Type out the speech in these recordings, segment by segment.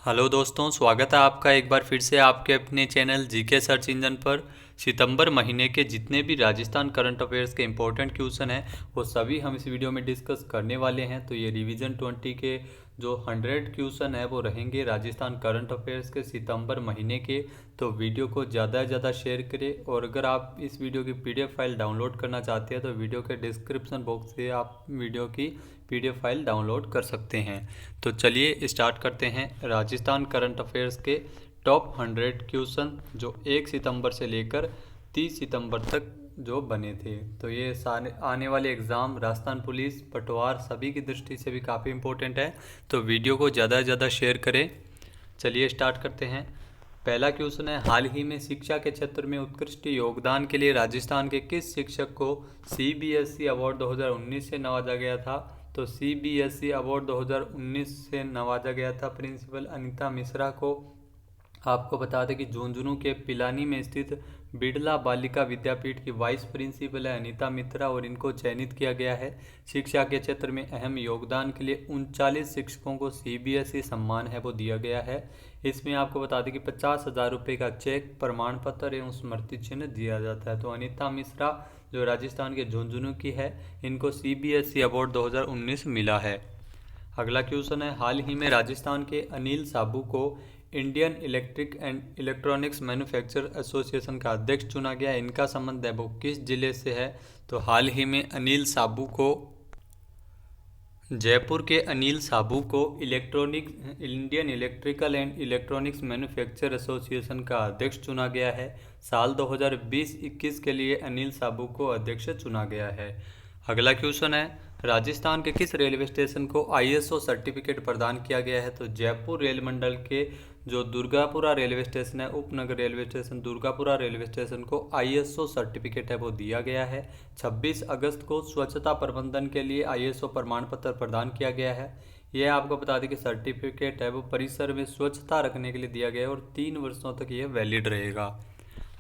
Hello दोस्तों, स्वागत है आपका एक बार फिर से आपके अपने चैनल जीके सर्च इंजन पर। सितंबर महीने के जितने भी राजस्थान करंट अफेयर्स के इम्पोर्टेंट क्वेश्चन हैं वो सभी हम इस वीडियो में डिस्कस करने वाले हैं। तो ये रिवीजन 20 के जो 100 क्वेश्चन है वो रहेंगे राजस्थान करंट अफेयर्स के सितंबर महीने के। तो वीडियो को ज़्यादा से ज़्यादा शेयर करें, और अगर आप इस वीडियो की पीडीएफ फाइल डाउनलोड करना चाहते हैं तो वीडियो के डिस्क्रिप्शन बॉक्स से आप वीडियो की पीडीएफ फाइल डाउनलोड कर सकते हैं। तो चलिए स्टार्ट करते हैं राजस्थान करंट अफेयर्स के टॉप 100 क्वेश्चन जो 1 सितंबर से लेकर 30 सितंबर तक जो बने थे। तो ये सारे आने वाले एग्ज़ाम राजस्थान पुलिस, पटवार सभी की दृष्टि से भी काफ़ी इंपॉर्टेंट है। तो वीडियो को ज़्यादा से ज़्यादा शेयर करें। चलिए स्टार्ट करते हैं। पहला क्वेश्चन है, हाल ही में शिक्षा के क्षेत्र में उत्कृष्ट योगदान के लिए राजस्थान के किस शिक्षक को सीबीएसई अवार्ड 2019 से नवाजा गया था? तो सीबीएसई अवार्ड 2019 से नवाजा गया था प्रिंसिपल अनीता मिश्रा को। आपको बता दें कि झुंझुनू के पिलानी में स्थित बिड़ला बालिका विद्यापीठ की वाइस प्रिंसिपल है अनीता मित्रा, और इनको चयनित किया गया है। शिक्षा के क्षेत्र में अहम योगदान के लिए 39 शिक्षकों को सीबीएसई सम्मान है वो दिया गया है। इसमें आपको बता दें कि 50,000 रुपये का चेक, प्रमाण पत्र एवं स्मृति चिन्ह दिया जाता है। तो अनीता मिश्रा जो राजस्थान के झुंझुनू की है, इनको सीबीएसई अवार्ड 2019 मिला है। अगला क्वेश्चन है, हाल ही में राजस्थान के अनिल साबू को Indian electric and electronics manufacture association का अध्यक्ष चुना गया। इनका संबंध है वो किस जिले से है? तो हाल ही में अनिल साबू को जयपुर के अनिल साबू को Indian electrical and electronics manufacture association का अध्यक्ष चुना गया है। साल 2020-21 के लिए अनिल साबू को अध्यक्ष चुना गया है। अगला क्वेश्चन है, राजस्थान के किस रेलवे स्टेशन को आईएसओ सर्टिफिकेट प्रदान किया गया है? तो जयपुर रेल मंडल के जो दुर्गापुरा रेलवे स्टेशन है, उपनगर railway station Durgapura railway station को आईएसओ सर्टिफिकेट है वो दिया गया है। 26 अगस्त को स्वच्छता प्रबंधन के लिए आईएसओ प्रमाण पत्र प्रदान किया गया है। यह आपको बता दें कि सर्टिफिकेट है वो परिसर में स्वच्छता रखने के लिए दिया गया है और 3 वर्षों तक यह वैलिड रहेगा।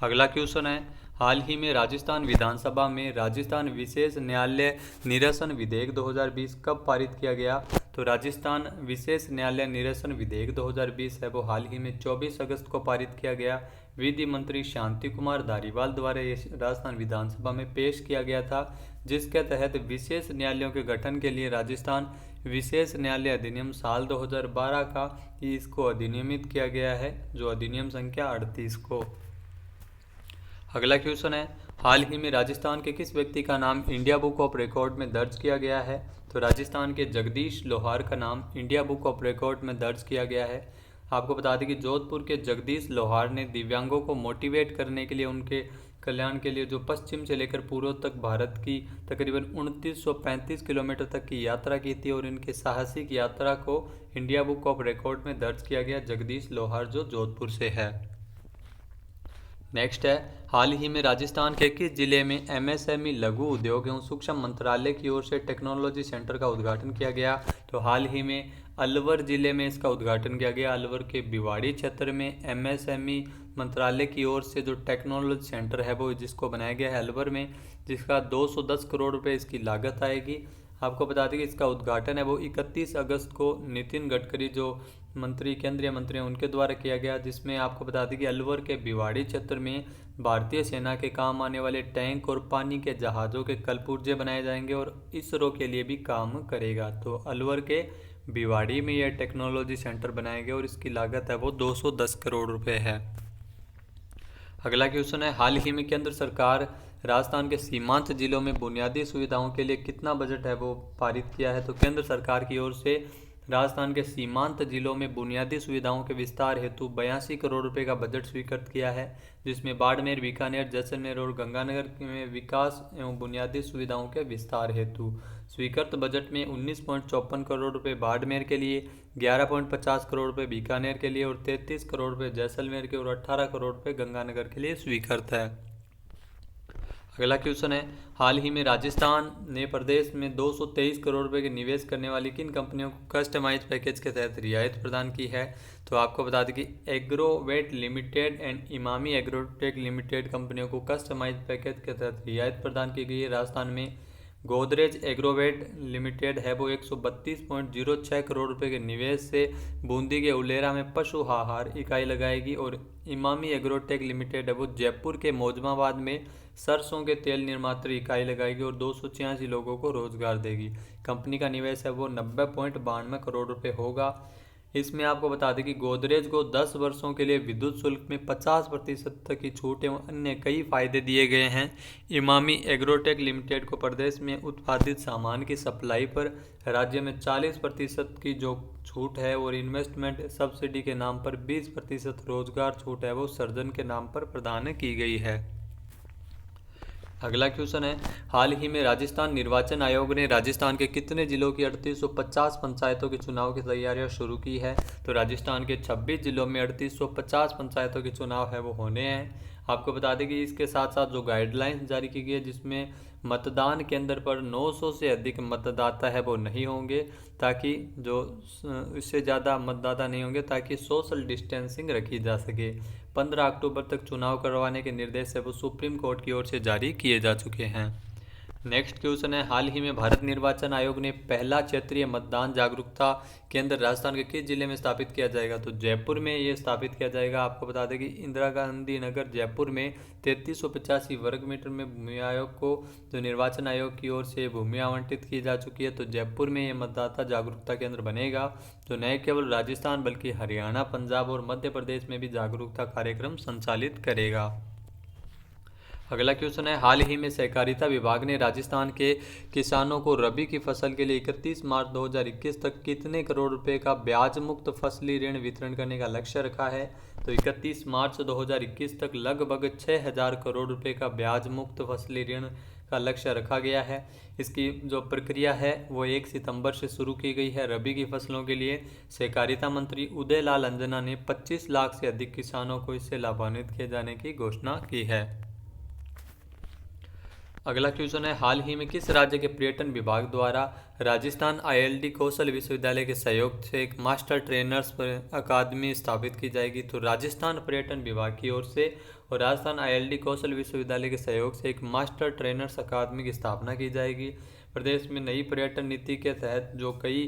अगला क्वेश्चन है, हाल ही में राजस्थान विधानसभा में राजस्थान विशेष न्यायालय निरसन विधेयक 2020 कब पारित किया गया? तो राजस्थान विशेष न्यायालय निरसन विधेयक 2020 है वो हाल ही में 24 अगस्त को पारित किया गया। विधि मंत्री शांति कुमार धारीवाल द्वारा ये राजस्थान विधानसभा में पेश किया गया था, जिसके तहत विशेष न्यायालयों के गठन के लिए राजस्थान विशेष न्यायालय अधिनियम साल 2012 का इसको अधिनियमित किया गया है, जो अधिनियम संख्या 38 को। अगला क्वेश्चन है, हाल ही में राजस्थान के किस व्यक्ति का नाम इंडिया बुक ऑफ रिकॉर्ड में दर्ज किया गया है? तो राजस्थान के जगदीश लोहार का नाम इंडिया बुक ऑफ रिकॉर्ड में दर्ज किया गया है। आपको बता दें कि जोधपुर के जगदीश लोहार ने दिव्यांगों को मोटिवेट करने के लिए, उनके कल्याण के लिए जो पश्चिम से लेकर पूर्व तक भारत की तकरीबन 2935 किलोमीटर तक की यात्रा की थी, और इनके साहसिक यात्रा को इंडिया बुक ऑफ रिकॉर्ड में दर्ज किया गया। जगदीश लोहार जो जोधपुर से है। नेक्स्ट है, हाल ही में राजस्थान के किस जिले में एमएसएमई लघु उद्योग एवं सूक्ष्म मंत्रालय की ओर से टेक्नोलॉजी सेंटर का उद्घाटन किया गया? तो हाल ही में अलवर जिले में इसका उद्घाटन किया गया। अलवर के भिवाड़ी क्षेत्र में एमएसएमई मंत्रालय की ओर से जो टेक्नोलॉजी सेंटर है वो जिसको बनाया गया है अलवर में, जिसका 210 करोड़ रुपये इसकी लागत आएगी। आपको बता दें कि इसका उद्घाटन है वो 31 अगस्त को नितिन गडकरी जो केंद्रीय मंत्री हैं उनके द्वारा किया गया, जिसमें आपको बता दें कि अलवर के भिवाड़ी क्षेत्र में भारतीय सेना के काम आने वाले टैंक और पानी के जहाज़ों के कलपुर्जे बनाए जाएंगे और इसरो के लिए भी काम करेगा। तो अलवर के भिवाड़ी में यह टेक्नोलॉजी सेंटर बनाया गया और इसकी लागत है वो 210 करोड़ रुपये है। अगला क्वेश्चन है, हाल ही में केंद्र सरकार राजस्थान के सीमांत जिलों में बुनियादी सुविधाओं के लिए कितना बजट है वो पारित किया है? तो केंद्र सरकार की ओर से राजस्थान के सीमांत जिलों में बुनियादी सुविधाओं के विस्तार हेतु 82 करोड़ रुपए का बजट स्वीकृत किया है, जिसमें बाड़मेर, बीकानेर, जैसलमेर और गंगानगर में विकास एवं बुनियादी सुविधाओं के विस्तार हेतु। स्वीकृत बजट में 19.54 करोड़ रुपए बाड़मेर के लिए, 11.50 करोड़ रुपए बीकानेर के लिए और 33 करोड़ रुपए जैसलमेर के और 18 करोड़ रुपए गंगानगर के लिए स्वीकृत है। अगला क्वेश्चन है, हाल ही में राजस्थान ने प्रदेश में 223 करोड़ रुपए के निवेश करने वाली किन कंपनियों को कस्टमाइज पैकेज के तहत रियायत प्रदान की है? तो आपको बता दें कि Agrovet limited and Emami agrotech limited कंपनियों को कस्टमाइज पैकेज के तहत रियायत प्रदान की गई है। राजस्थान में गोदरेज एग्रोवेट लिमिटेड है वो 132.06 करोड़ रुपए के निवेश से बूंदी के उलेरा में पशु आहार इकाई लगाएगी। और इमामी एग्रोटेक लिमिटेड है वो जयपुर के मौजमाबाद में सरसों के तेल निर्मात्र इकाई लगाएगी और 286 लोगों को रोजगार देगी। कंपनी का निवेश है वो 90.92 करोड़ रुपए होगा। इसमें आपको बता दें कि गोदरेज को 10 वर्षों के लिए विद्युत शुल्क में 50% तक की छूट एवं अन्य कई फायदे दिए गए हैं। इमामी एग्रोटेक लिमिटेड को प्रदेश में उत्पादित सामान की सप्लाई पर राज्य में 40% की जो छूट है और इन्वेस्टमेंट सब्सिडी के नाम पर 20% रोजगार छूट है वो सर्जन के नाम पर प्रदान की गई है। अगला क्वेश्चन है, हाल ही में राजस्थान निर्वाचन आयोग ने राजस्थान के कितने जिलों की 3850 पंचायतों के चुनाव की तैयारियां शुरू की है? तो राजस्थान के 26 जिलों में 3850 पंचायतों के चुनाव है वो होने हैं। आपको बता दें कि इसके साथ साथ जो गाइडलाइंस जारी की गई है जिसमें मतदान केंद्र पर 900 से अधिक मतदाता है वो नहीं होंगे, ताकि जो इससे ज़्यादा मतदाता नहीं होंगे ताकि सोशल डिस्टेंसिंग रखी जा सके। 15 अक्टूबर तक चुनाव करवाने के निर्देश है वो सुप्रीम कोर्ट की ओर से जारी किए जा चुके हैं। नेक्स्ट क्वेश्चन है, हाल ही में भारत निर्वाचन आयोग ने पहला क्षेत्रीय मतदान जागरूकता केंद्र राजस्थान के किस जिले में स्थापित किया जाएगा? तो जयपुर में ये स्थापित किया जाएगा। आपको बता दें कि इंदिरा गांधी नगर जयपुर में 3385 वर्ग मीटर में भूमि आयोग को जो निर्वाचन आयोग की ओर से भूमि आवंटित की जा चुकी है। तो जयपुर में ये मतदाता जागरूकता केंद्र बनेगा जो न केवल राजस्थान बल्कि हरियाणा, पंजाब और मध्य प्रदेश में भी जागरूकता कार्यक्रम संचालित करेगा। अगला क्वेश्चन है, हाल ही में सहकारिता विभाग ने राजस्थान के किसानों को रबी की फसल के लिए 31 मार्च 2021 तक कितने करोड़ रुपए का ब्याज मुक्त फसली ऋण वितरण करने का लक्ष्य रखा है? तो 31 मार्च 2021 तक लगभग 6000 करोड़ रुपए का ब्याज मुक्त फसली ऋण का लक्ष्य रखा गया है। इसकी जो प्रक्रिया है वो 1 सितंबर से शुरू की गई है। रबी की फसलों के लिए सहकारिता मंत्री उदय लाल अंजना ने 25 लाख से अधिक किसानों को इससे लाभान्वित किए जाने की घोषणा की है। अगला क्वेश्चन है, हाल ही में किस राज्य के पर्यटन विभाग द्वारा राजस्थान आईएलटी कौशल विश्वविद्यालय के सहयोग से एक मास्टर ट्रेनर्स अकादमी स्थापित की जाएगी? तो राजस्थान पर्यटन विभाग की ओर से और राजस्थान आईएलटी कौशल विश्वविद्यालय के सहयोग से एक मास्टर ट्रेनर्स अकादमी की स्थापना की जाएगी। प्रदेश में नई पर्यटन नीति के तहत जो कई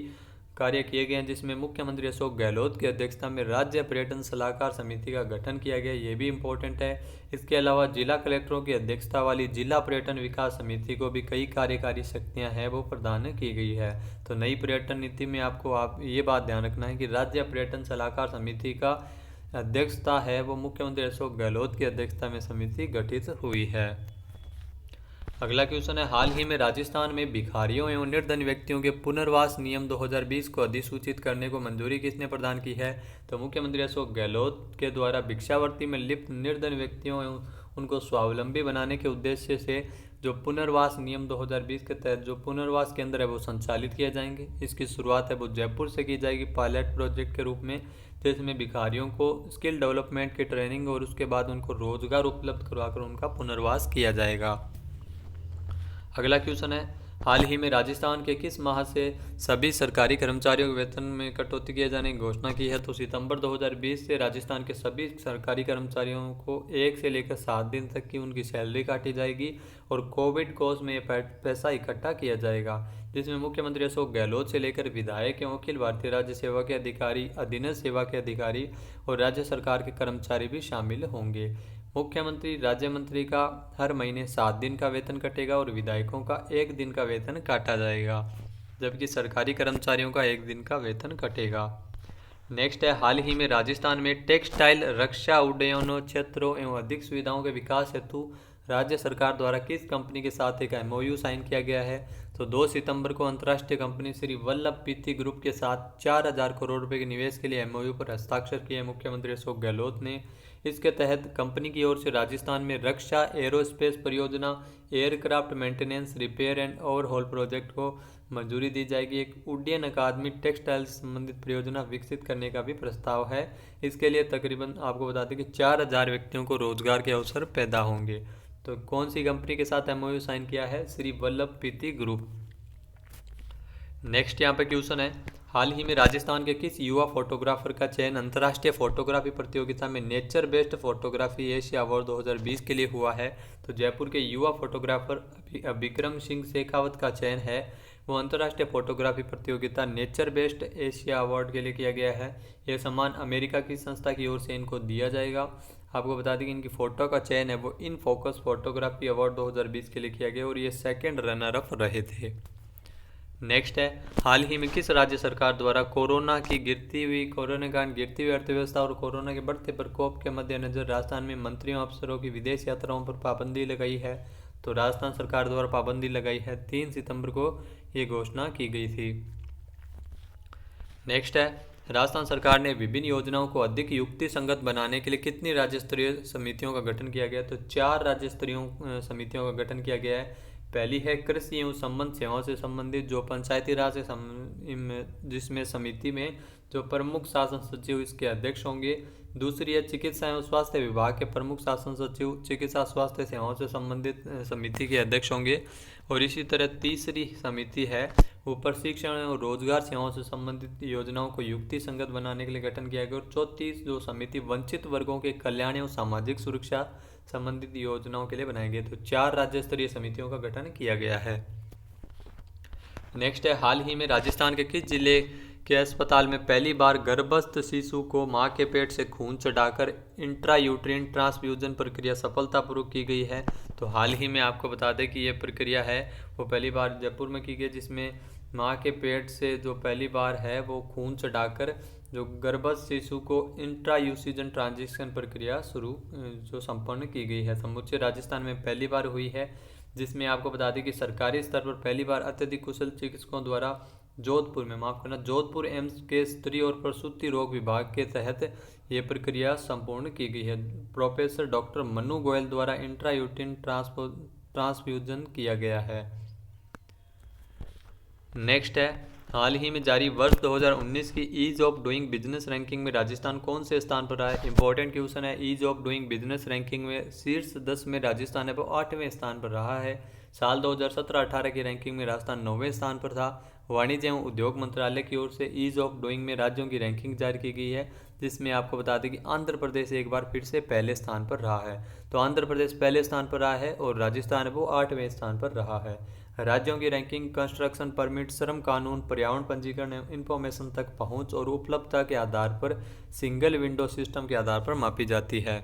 कार्य किए गए हैं जिसमें मुख्यमंत्री अशोक गहलोत की अध्यक्षता में राज्य पर्यटन सलाहकार समिति का गठन किया गया, ये भी इम्पोर्टेंट है। इसके अलावा जिला कलेक्टरों की अध्यक्षता वाली जिला पर्यटन विकास समिति को भी कई कार्यकारी शक्तियां हैं वो प्रदान की गई है। तो नई पर्यटन नीति में आप ये बात ध्यान रखना है कि राज्य पर्यटन सलाहकार समिति का अध्यक्षता है वो मुख्यमंत्री अशोक गहलोत की अध्यक्षता में समिति गठित हुई है। अगला क्वेश्चन है, हाल ही में राजस्थान में भिखारियों एवं निर्धन व्यक्तियों के पुनर्वास नियम 2020 को अधिसूचित करने को मंजूरी किसने प्रदान की है? तो मुख्यमंत्री अशोक गहलोत के द्वारा भिक्षावृत्ति में लिप्त निर्धन व्यक्तियों एवं उनको स्वावलंबी बनाने के उद्देश्य से जो पुनर्वास नियम 2020 के तहत जो पुनर्वास केंद्र है वो संचालित किए जाएंगे। इसकी शुरुआत है वो जयपुर से की जाएगी पायलट प्रोजेक्ट के रूप में, जिसमें भिखारियों को स्किल डेवलपमेंट की ट्रेनिंग और उसके बाद उनको रोजगार उपलब्ध करवाकर उनका पुनर्वास किया जाएगा। अगला क्वेश्चन है, हाल ही में राजस्थान के किस माह से सभी सरकारी कर्मचारियों के वेतन में कटौती किए जाने की घोषणा की है? तो सितंबर 2020 से राजस्थान के सभी सरकारी कर्मचारियों को 1 से लेकर 7 दिन तक की उनकी सैलरी काटी जाएगी और कोविड कोष में यह पैसा इकट्ठा किया जाएगा, जिसमें मुख्यमंत्री अशोक गहलोत से लेकर विधायक एवं अखिल भारतीय राज्य सेवा के अधिकारी, अधीनस्थ सेवा के अधिकारी और राज्य सरकार के कर्मचारी भी शामिल होंगे। मुख्यमंत्री राज्य मंत्री का हर महीने 7 दिन का वेतन कटेगा और विधायकों का 1 दिन का वेतन काटा जाएगा, जबकि सरकारी कर्मचारियों का 1 दिन का वेतन कटेगा। नेक्स्ट है, हाल ही में राजस्थान में टेक्सटाइल, रक्षा, उड्डयनों क्षेत्रों एवं अधिक सुविधाओं के विकास हेतु राज्य सरकार द्वारा किस कंपनी के साथ एक MOU साइन किया गया है? तो 2 सितंबर को अंतर्राष्ट्रीय कंपनी श्री वल्लभ पीती ग्रुप के साथ 4000 करोड़ रुपए के निवेश के लिए MOU पर हस्ताक्षर किए मुख्यमंत्री अशोक गहलोत ने। इसके तहत कंपनी की ओर से राजस्थान में रक्षा, एरोस्पेस परियोजना, aircraft maintenance, repair and overhaul project को मंजूरी दी जाएगी। एक उड्डयन अकादमी टेक्सटाइल से संबंधित परियोजना विकसित करने का भी प्रस्ताव है। इसके लिए तकरीबन आपको बता दें कि 4000 व्यक्तियों को रोजगार के अवसर पैदा होंगे। तो कौन सी कंपनी के साथ MOU साइन किया है? श्री वल्लभ पीती ग्रुप। नेक्स्ट यहाँ पे क्वेश्चन है, हाल ही में राजस्थान के किस युवा फोटोग्राफर का चयन अंतर्राष्ट्रीय फोटोग्राफी प्रतियोगिता में nature based photography Asia award 2020 के लिए हुआ है? तो जयपुर के युवा फोटोग्राफर विक्रम सिंह शेखावत का चयन है वो अंतर्राष्ट्रीय फोटोग्राफी प्रतियोगिता नेचर बेस्ड एशिया अवार्ड के लिए किया गया है। यह सम्मान अमेरिका की संस्था की ओर से इनको दिया जाएगा। आपको बता दें कि इनकी फ़ोटो का चयन है वो इन फोकस फोटोग्राफी अवार्ड 2020 के लिए किया गया और ये सेकेंड रनर अप रहे थे। नेक्स्ट है, हाल ही में किस राज्य सरकार द्वारा कोरोना के कारण गिरती हुई अर्थव्यवस्था और कोरोना के बढ़ते प्रकोप के मद्देनजर राजस्थान में मंत्रियों अफसरों की विदेश यात्राओं पर पाबंदी लगाई है? तो राजस्थान सरकार द्वारा पाबंदी लगाई है, 3 सितंबर को ये घोषणा की गई थी। नेक्स्ट है, राजस्थान सरकार ने विभिन्न योजनाओं को अधिक युक्ति संगत बनाने के लिए कितनी राज्य स्तरीय समितियों का गठन किया गया? तो 4 राज्य स्तरीय समितियों का गठन किया गया है। पहली है कृषि एवं संबंध सेवाओं से संबंधित जो पंचायती राज से जिसमें समिति में जो प्रमुख शासन सचिव इसके अध्यक्ष होंगे। दूसरी है चिकित्सा एवं स्वास्थ्य विभाग के प्रमुख शासन सचिव चिकित्सा स्वास्थ्य सेवाओं से संबंधित समिति के अध्यक्ष होंगे। और इसी तरह तीसरी समिति है वो प्रशिक्षण और रोजगार सेवाओं से संबंधित योजनाओं को युक्ति संगत बनाने के लिए गठन किया गया। और चौथी जो समिति वंचित वर्गों के कल्याण एवं सामाजिक सुरक्षा संबंधित योजनाओं के लिए बनाए गए। तो 4 राज्य स्तरीय समितियों का गठन किया गया है। नेक्स्ट है, हाल ही में राजस्थान के किस जिले के अस्पताल में पहली बार गर्भस्थ शिशु को मां के पेट से खून चढ़ाकर इंट्रायूट्रिन ट्रांसफ्यूजन प्रक्रिया सफलतापूर्वक की गई है? तो हाल ही में आपको बता दें कि ये प्रक्रिया है वो पहली बार जयपुर में की गई, जिसमें मां के पेट से जो पहली बार है वो खून चढ़ाकर जो गर्भस्थ शिशु को इंट्रायूसिजन ट्रांजिशन प्रक्रिया संपन्न की गई है। समूचे राजस्थान में पहली बार हुई है, जिसमें आपको बता दें कि सरकारी स्तर पर पहली बार अत्यधिक कुशल चिकित्सकों द्वारा जोधपुर एम्स के स्त्री और प्रसूति रोग विभाग के तहत ये प्रक्रिया संपूर्ण की गई है। प्रोफेसर डॉक्टर मनु गोयल द्वारा इंट्रायूटिन ट्रांसफ्यूजन किया गया है। नेक्स्ट है, हाल ही में जारी वर्ष 2019 की ease of doing business ranking में राजस्थान कौन से स्थान पर रहा है? इंपॉर्टेंट क्वेश्चन है। Ease of doing business ranking में शीर्ष 10 में राजस्थान है वो 8वें स्थान पर रहा है। साल 2017-18 की रैंकिंग में राजस्थान 9वें स्थान पर था। वाणिज्य एवं उद्योग मंत्रालय की ओर से ईज ऑफ डूइंग में राज्यों की रैंकिंग जारी की गई है, जिसमें आपको बता दें कि आंध्र प्रदेश एक बार फिर से पहले स्थान पर रहा है। तो आंध्र प्रदेश पहले स्थान पर रहा है और राजस्थान वो 8वें स्थान पर रहा है। राज्यों की रैंकिंग कंस्ट्रक्शन परमिट, श्रम कानून, पर्यावरण पंजीकरण एवं इंफॉर्मेशन तक पहुंच और उपलब्धता के आधार पर सिंगल विंडो सिस्टम के आधार पर मापी जाती है।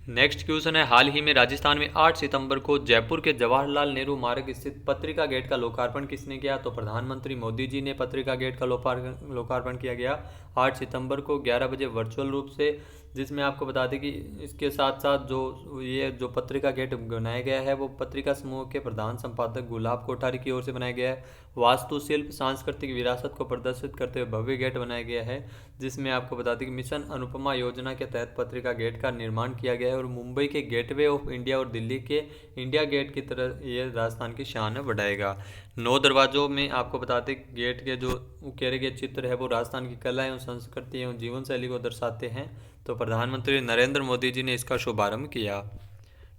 नेक्स्ट क्वेश्चन है, हाल ही में राजस्थान में 8 सितंबर को जयपुर के जवाहरलाल नेहरू मार्ग स्थित पत्रिका गेट का लोकार्पण किसने किया? तो प्रधानमंत्री मोदी जी ने पत्रिका गेट का लोकार्पण किया गया 8 सितंबर को 11 बजे वर्चुअल रूप से, जिसमें आपको बता दें कि इसके साथ साथ जो पत्रिका गेट बनाया गया है वो पत्रिका समूह के प्रधान संपादक गुलाब कोठारी की ओर से बनाया गया है। वास्तुशिल्प सांस्कृतिक विरासत को प्रदर्शित करते हुए भव्य गेट बनाया गया है, जिसमें आपको बता दें कि मिशन अनुपमा योजना के तहत पत्रिका गेट का निर्माण किया गया है और मुंबई के गेटवे ऑफ इंडिया और दिल्ली के इंडिया गेट की तरह ये राजस्थान की शान बढ़ाएगा। 9 दरवाजों में आपको बताते गेट के जो उकेरे गए चित्र है वो राजस्थान की कला एवं संस्कृति एवं जीवन शैली को दर्शाते हैं। तो प्रधानमंत्री नरेंद्र मोदी जी ने इसका शुभारंभ किया।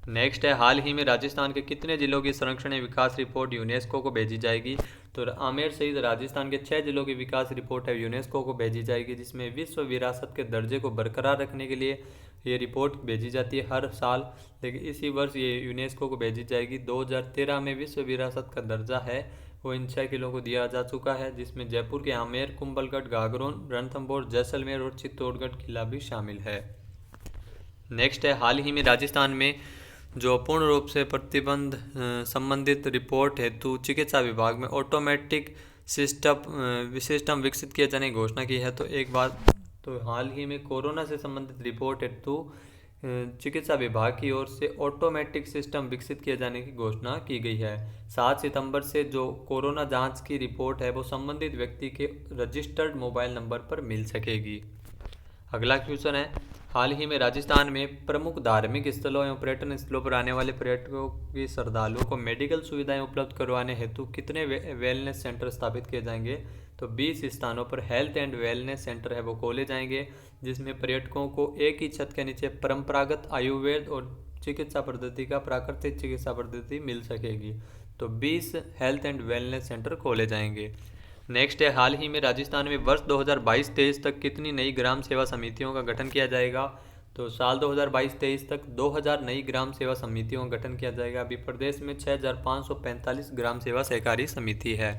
नेक्स्ट है, हाल ही में राजस्थान के कितने जिलों की संरक्षण एवं विकास रिपोर्ट यूनेस्को को भेजी जाएगी? तो आमेर सहित राजस्थान के 6 जिलों की विकास रिपोर्ट है यूनेस्को को भेजी जाएगी, जिसमें विश्व विरासत के दर्जे को बरकरार रखने के लिए ये रिपोर्ट भेजी जाती है हर साल, लेकिन इसी वर्ष ये यूनेस्को को भेजी जाएगी। 2013 में विश्व विरासत का दर्जा है वो इन 6 किलों को दिया जा चुका है, जिसमें जयपुर के आमेर, कुंभलगढ़, गागरोन, रणथंभौर, जैसलमेर और चित्तौड़गढ़ किला भी शामिल है। नेक्स्ट है, हाल ही में राजस्थान में जो पूर्ण रूप से प्रतिबंध संबंधित रिपोर्ट हेतु चिकित्सा विभाग में ऑटोमेटिक सिस्टम विकसित किए जाने की घोषणा की है। तो एक बात तो हाल ही में कोरोना से संबंधित रिपोर्ट हेतु चिकित्सा विभाग की ओर से ऑटोमेटिक सिस्टम विकसित किए जाने की घोषणा की गई है। 7 सितंबर से जो कोरोना जांच की रिपोर्ट है वो संबंधित व्यक्ति के रजिस्टर्ड मोबाइल नंबर पर मिल सकेगी। अगला क्वेश्चन है, हाल ही में राजस्थान में प्रमुख धार्मिक स्थलों एवं पर्यटन स्थलों पर आने वाले पर्यटकों की श्रद्धालुओं को मेडिकल सुविधाएं उपलब्ध करवाने हेतु कितने वेलनेस सेंटर स्थापित किए जाएंगे? तो 20 स्थानों पर हेल्थ एंड वेलनेस सेंटर है वो खोले जाएंगे, जिसमें पर्यटकों को एक ही छत के नीचे परंपरागत आयुर्वेद और चिकित्सा पद्धति का प्राकृतिक चिकित्सा पद्धति मिल सकेगी। तो 20 हेल्थ एंड वेलनेस सेंटर खोले जाएंगे। नेक्स्ट है, हाल ही में राजस्थान में वर्ष 2022-23 तक कितनी नई ग्राम सेवा समितियों का गठन किया जाएगा? तो साल 2022-23 तक 2000 नई ग्राम सेवा समितियों का गठन किया जाएगा। अभी प्रदेश में 6545 ग्राम सेवा सहकारी समिति है।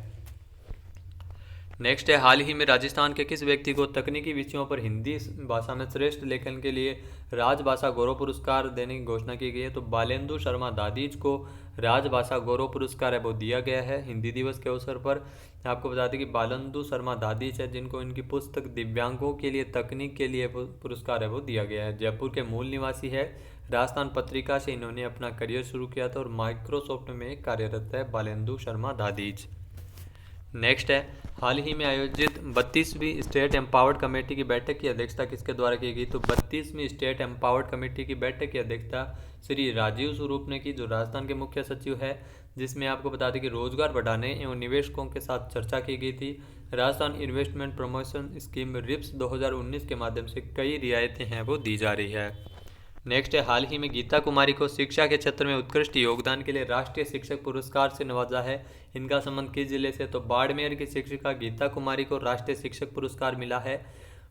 नेक्स्ट है, हाल ही में राजस्थान के किस व्यक्ति को तकनीकी विषयों पर हिंदी भाषा में श्रेष्ठ लेखन के लिए राजभाषा गौरव पुरस्कार देने की घोषणा की गई है? तो बालेंदु शर्मा दादीज को राजभाषा गौरव पुरस्कार है वो दिया गया है हिंदी दिवस के अवसर पर। आपको बता दें कि बालेंदु शर्मा दादीज है जिनको इनकी पुस्तक दिव्यांगों के लिए तकनीक के लिए पुरस्कार है वो दिया गया है। जयपुर के मूल निवासी है। राजस्थान पत्रिका से इन्होंने अपना करियर शुरू किया था और माइक्रोसॉफ्ट में कार्यरत है बालेंदु शर्मा दादीज। नेक्स्ट है, हाल ही में आयोजित 32वीं स्टेट एम्पावर्ड कमेटी की बैठक की अध्यक्षता किसके द्वारा की गई? तो 32वीं स्टेट एम्पावर्ड कमेटी की बैठक की अध्यक्षता श्री राजीव स्वरूप ने की, जो राजस्थान के मुख्य सचिव है, जिसमें आपको बता दें कि रोजगार बढ़ाने एवं निवेशकों के साथ चर्चा की गई थी। Rajasthan investment promotion scheme RIPS 2019 के माध्यम से कई रियायतें हैं वो दी जा रही है। नेक्स्ट है, हाल ही में गीता कुमारी को शिक्षा के क्षेत्र में उत्कृष्ट योगदान के लिए राष्ट्रीय शिक्षक पुरस्कार से नवाजा है। इनका संबंध किस जिले से? तो बाड़मेर की शिक्षिका गीता कुमारी को राष्ट्रीय शिक्षक पुरस्कार मिला है।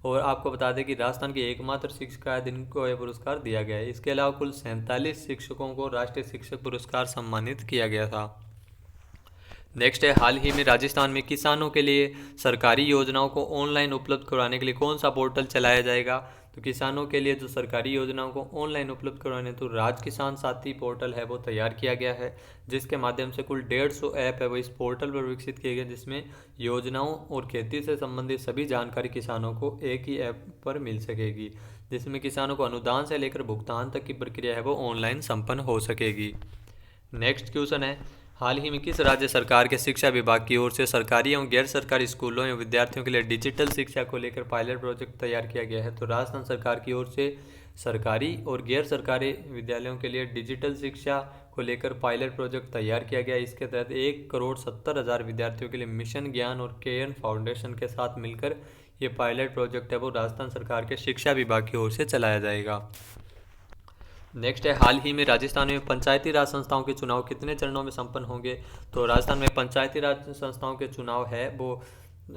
और आपको बता दें कि राजस्थान की एकमात्र शिक्षिका है जिनको यह पुरस्कार दिया गया है। इसके अलावा कुल 47 शिक्षकों को राष्ट्रीय शिक्षक पुरस्कार सम्मानित किया गया था। नेक्स्ट है, हाल ही में राजस्थान में किसानों के लिए सरकारी योजनाओं को ऑनलाइन उपलब्ध करवाने के लिए कौन सा पोर्टल चलाया जाएगा? तो किसानों के लिए जो सरकारी योजनाओं को ऑनलाइन उपलब्ध करवाने तो राज किसान साथी पोर्टल है वो तैयार किया गया है, जिसके माध्यम से कुल 150 ऐप है वो इस पोर्टल पर विकसित किए गए, जिसमें योजनाओं और खेती से संबंधित सभी जानकारी किसानों को एक ही ऐप पर मिल सकेगी, जिसमें किसानों को अनुदान से लेकर भुगतान तक की प्रक्रिया है वो ऑनलाइन संपन्न हो सकेगी। नेक्स्ट क्वेश्चन है, हाल ही में किस राज्य सरकार के शिक्षा विभाग की ओर से सरकारी एवं गैर सरकारी स्कूलों एवं विद्यार्थियों के लिए डिजिटल शिक्षा को लेकर पायलट प्रोजेक्ट तैयार किया गया है? तो राजस्थान सरकार की ओर से सरकारी और गैर सरकारी विद्यालयों के लिए डिजिटल शिक्षा को लेकर पायलट प्रोजेक्ट तैयार किया गया। इसके तहत 1,70,00,000 विद्यार्थियों के लिए मिशन ज्ञान और केएन फाउंडेशन के साथ मिलकर ये पायलट प्रोजेक्ट है वो राजस्थान सरकार के शिक्षा विभाग की ओर से चलाया जाएगा। नेक्स्ट है, हाल ही में राजस्थान में पंचायती राज संस्थाओं के चुनाव कितने चरणों में संपन्न होंगे? तो राजस्थान में पंचायती राज संस्थाओं के चुनाव है वो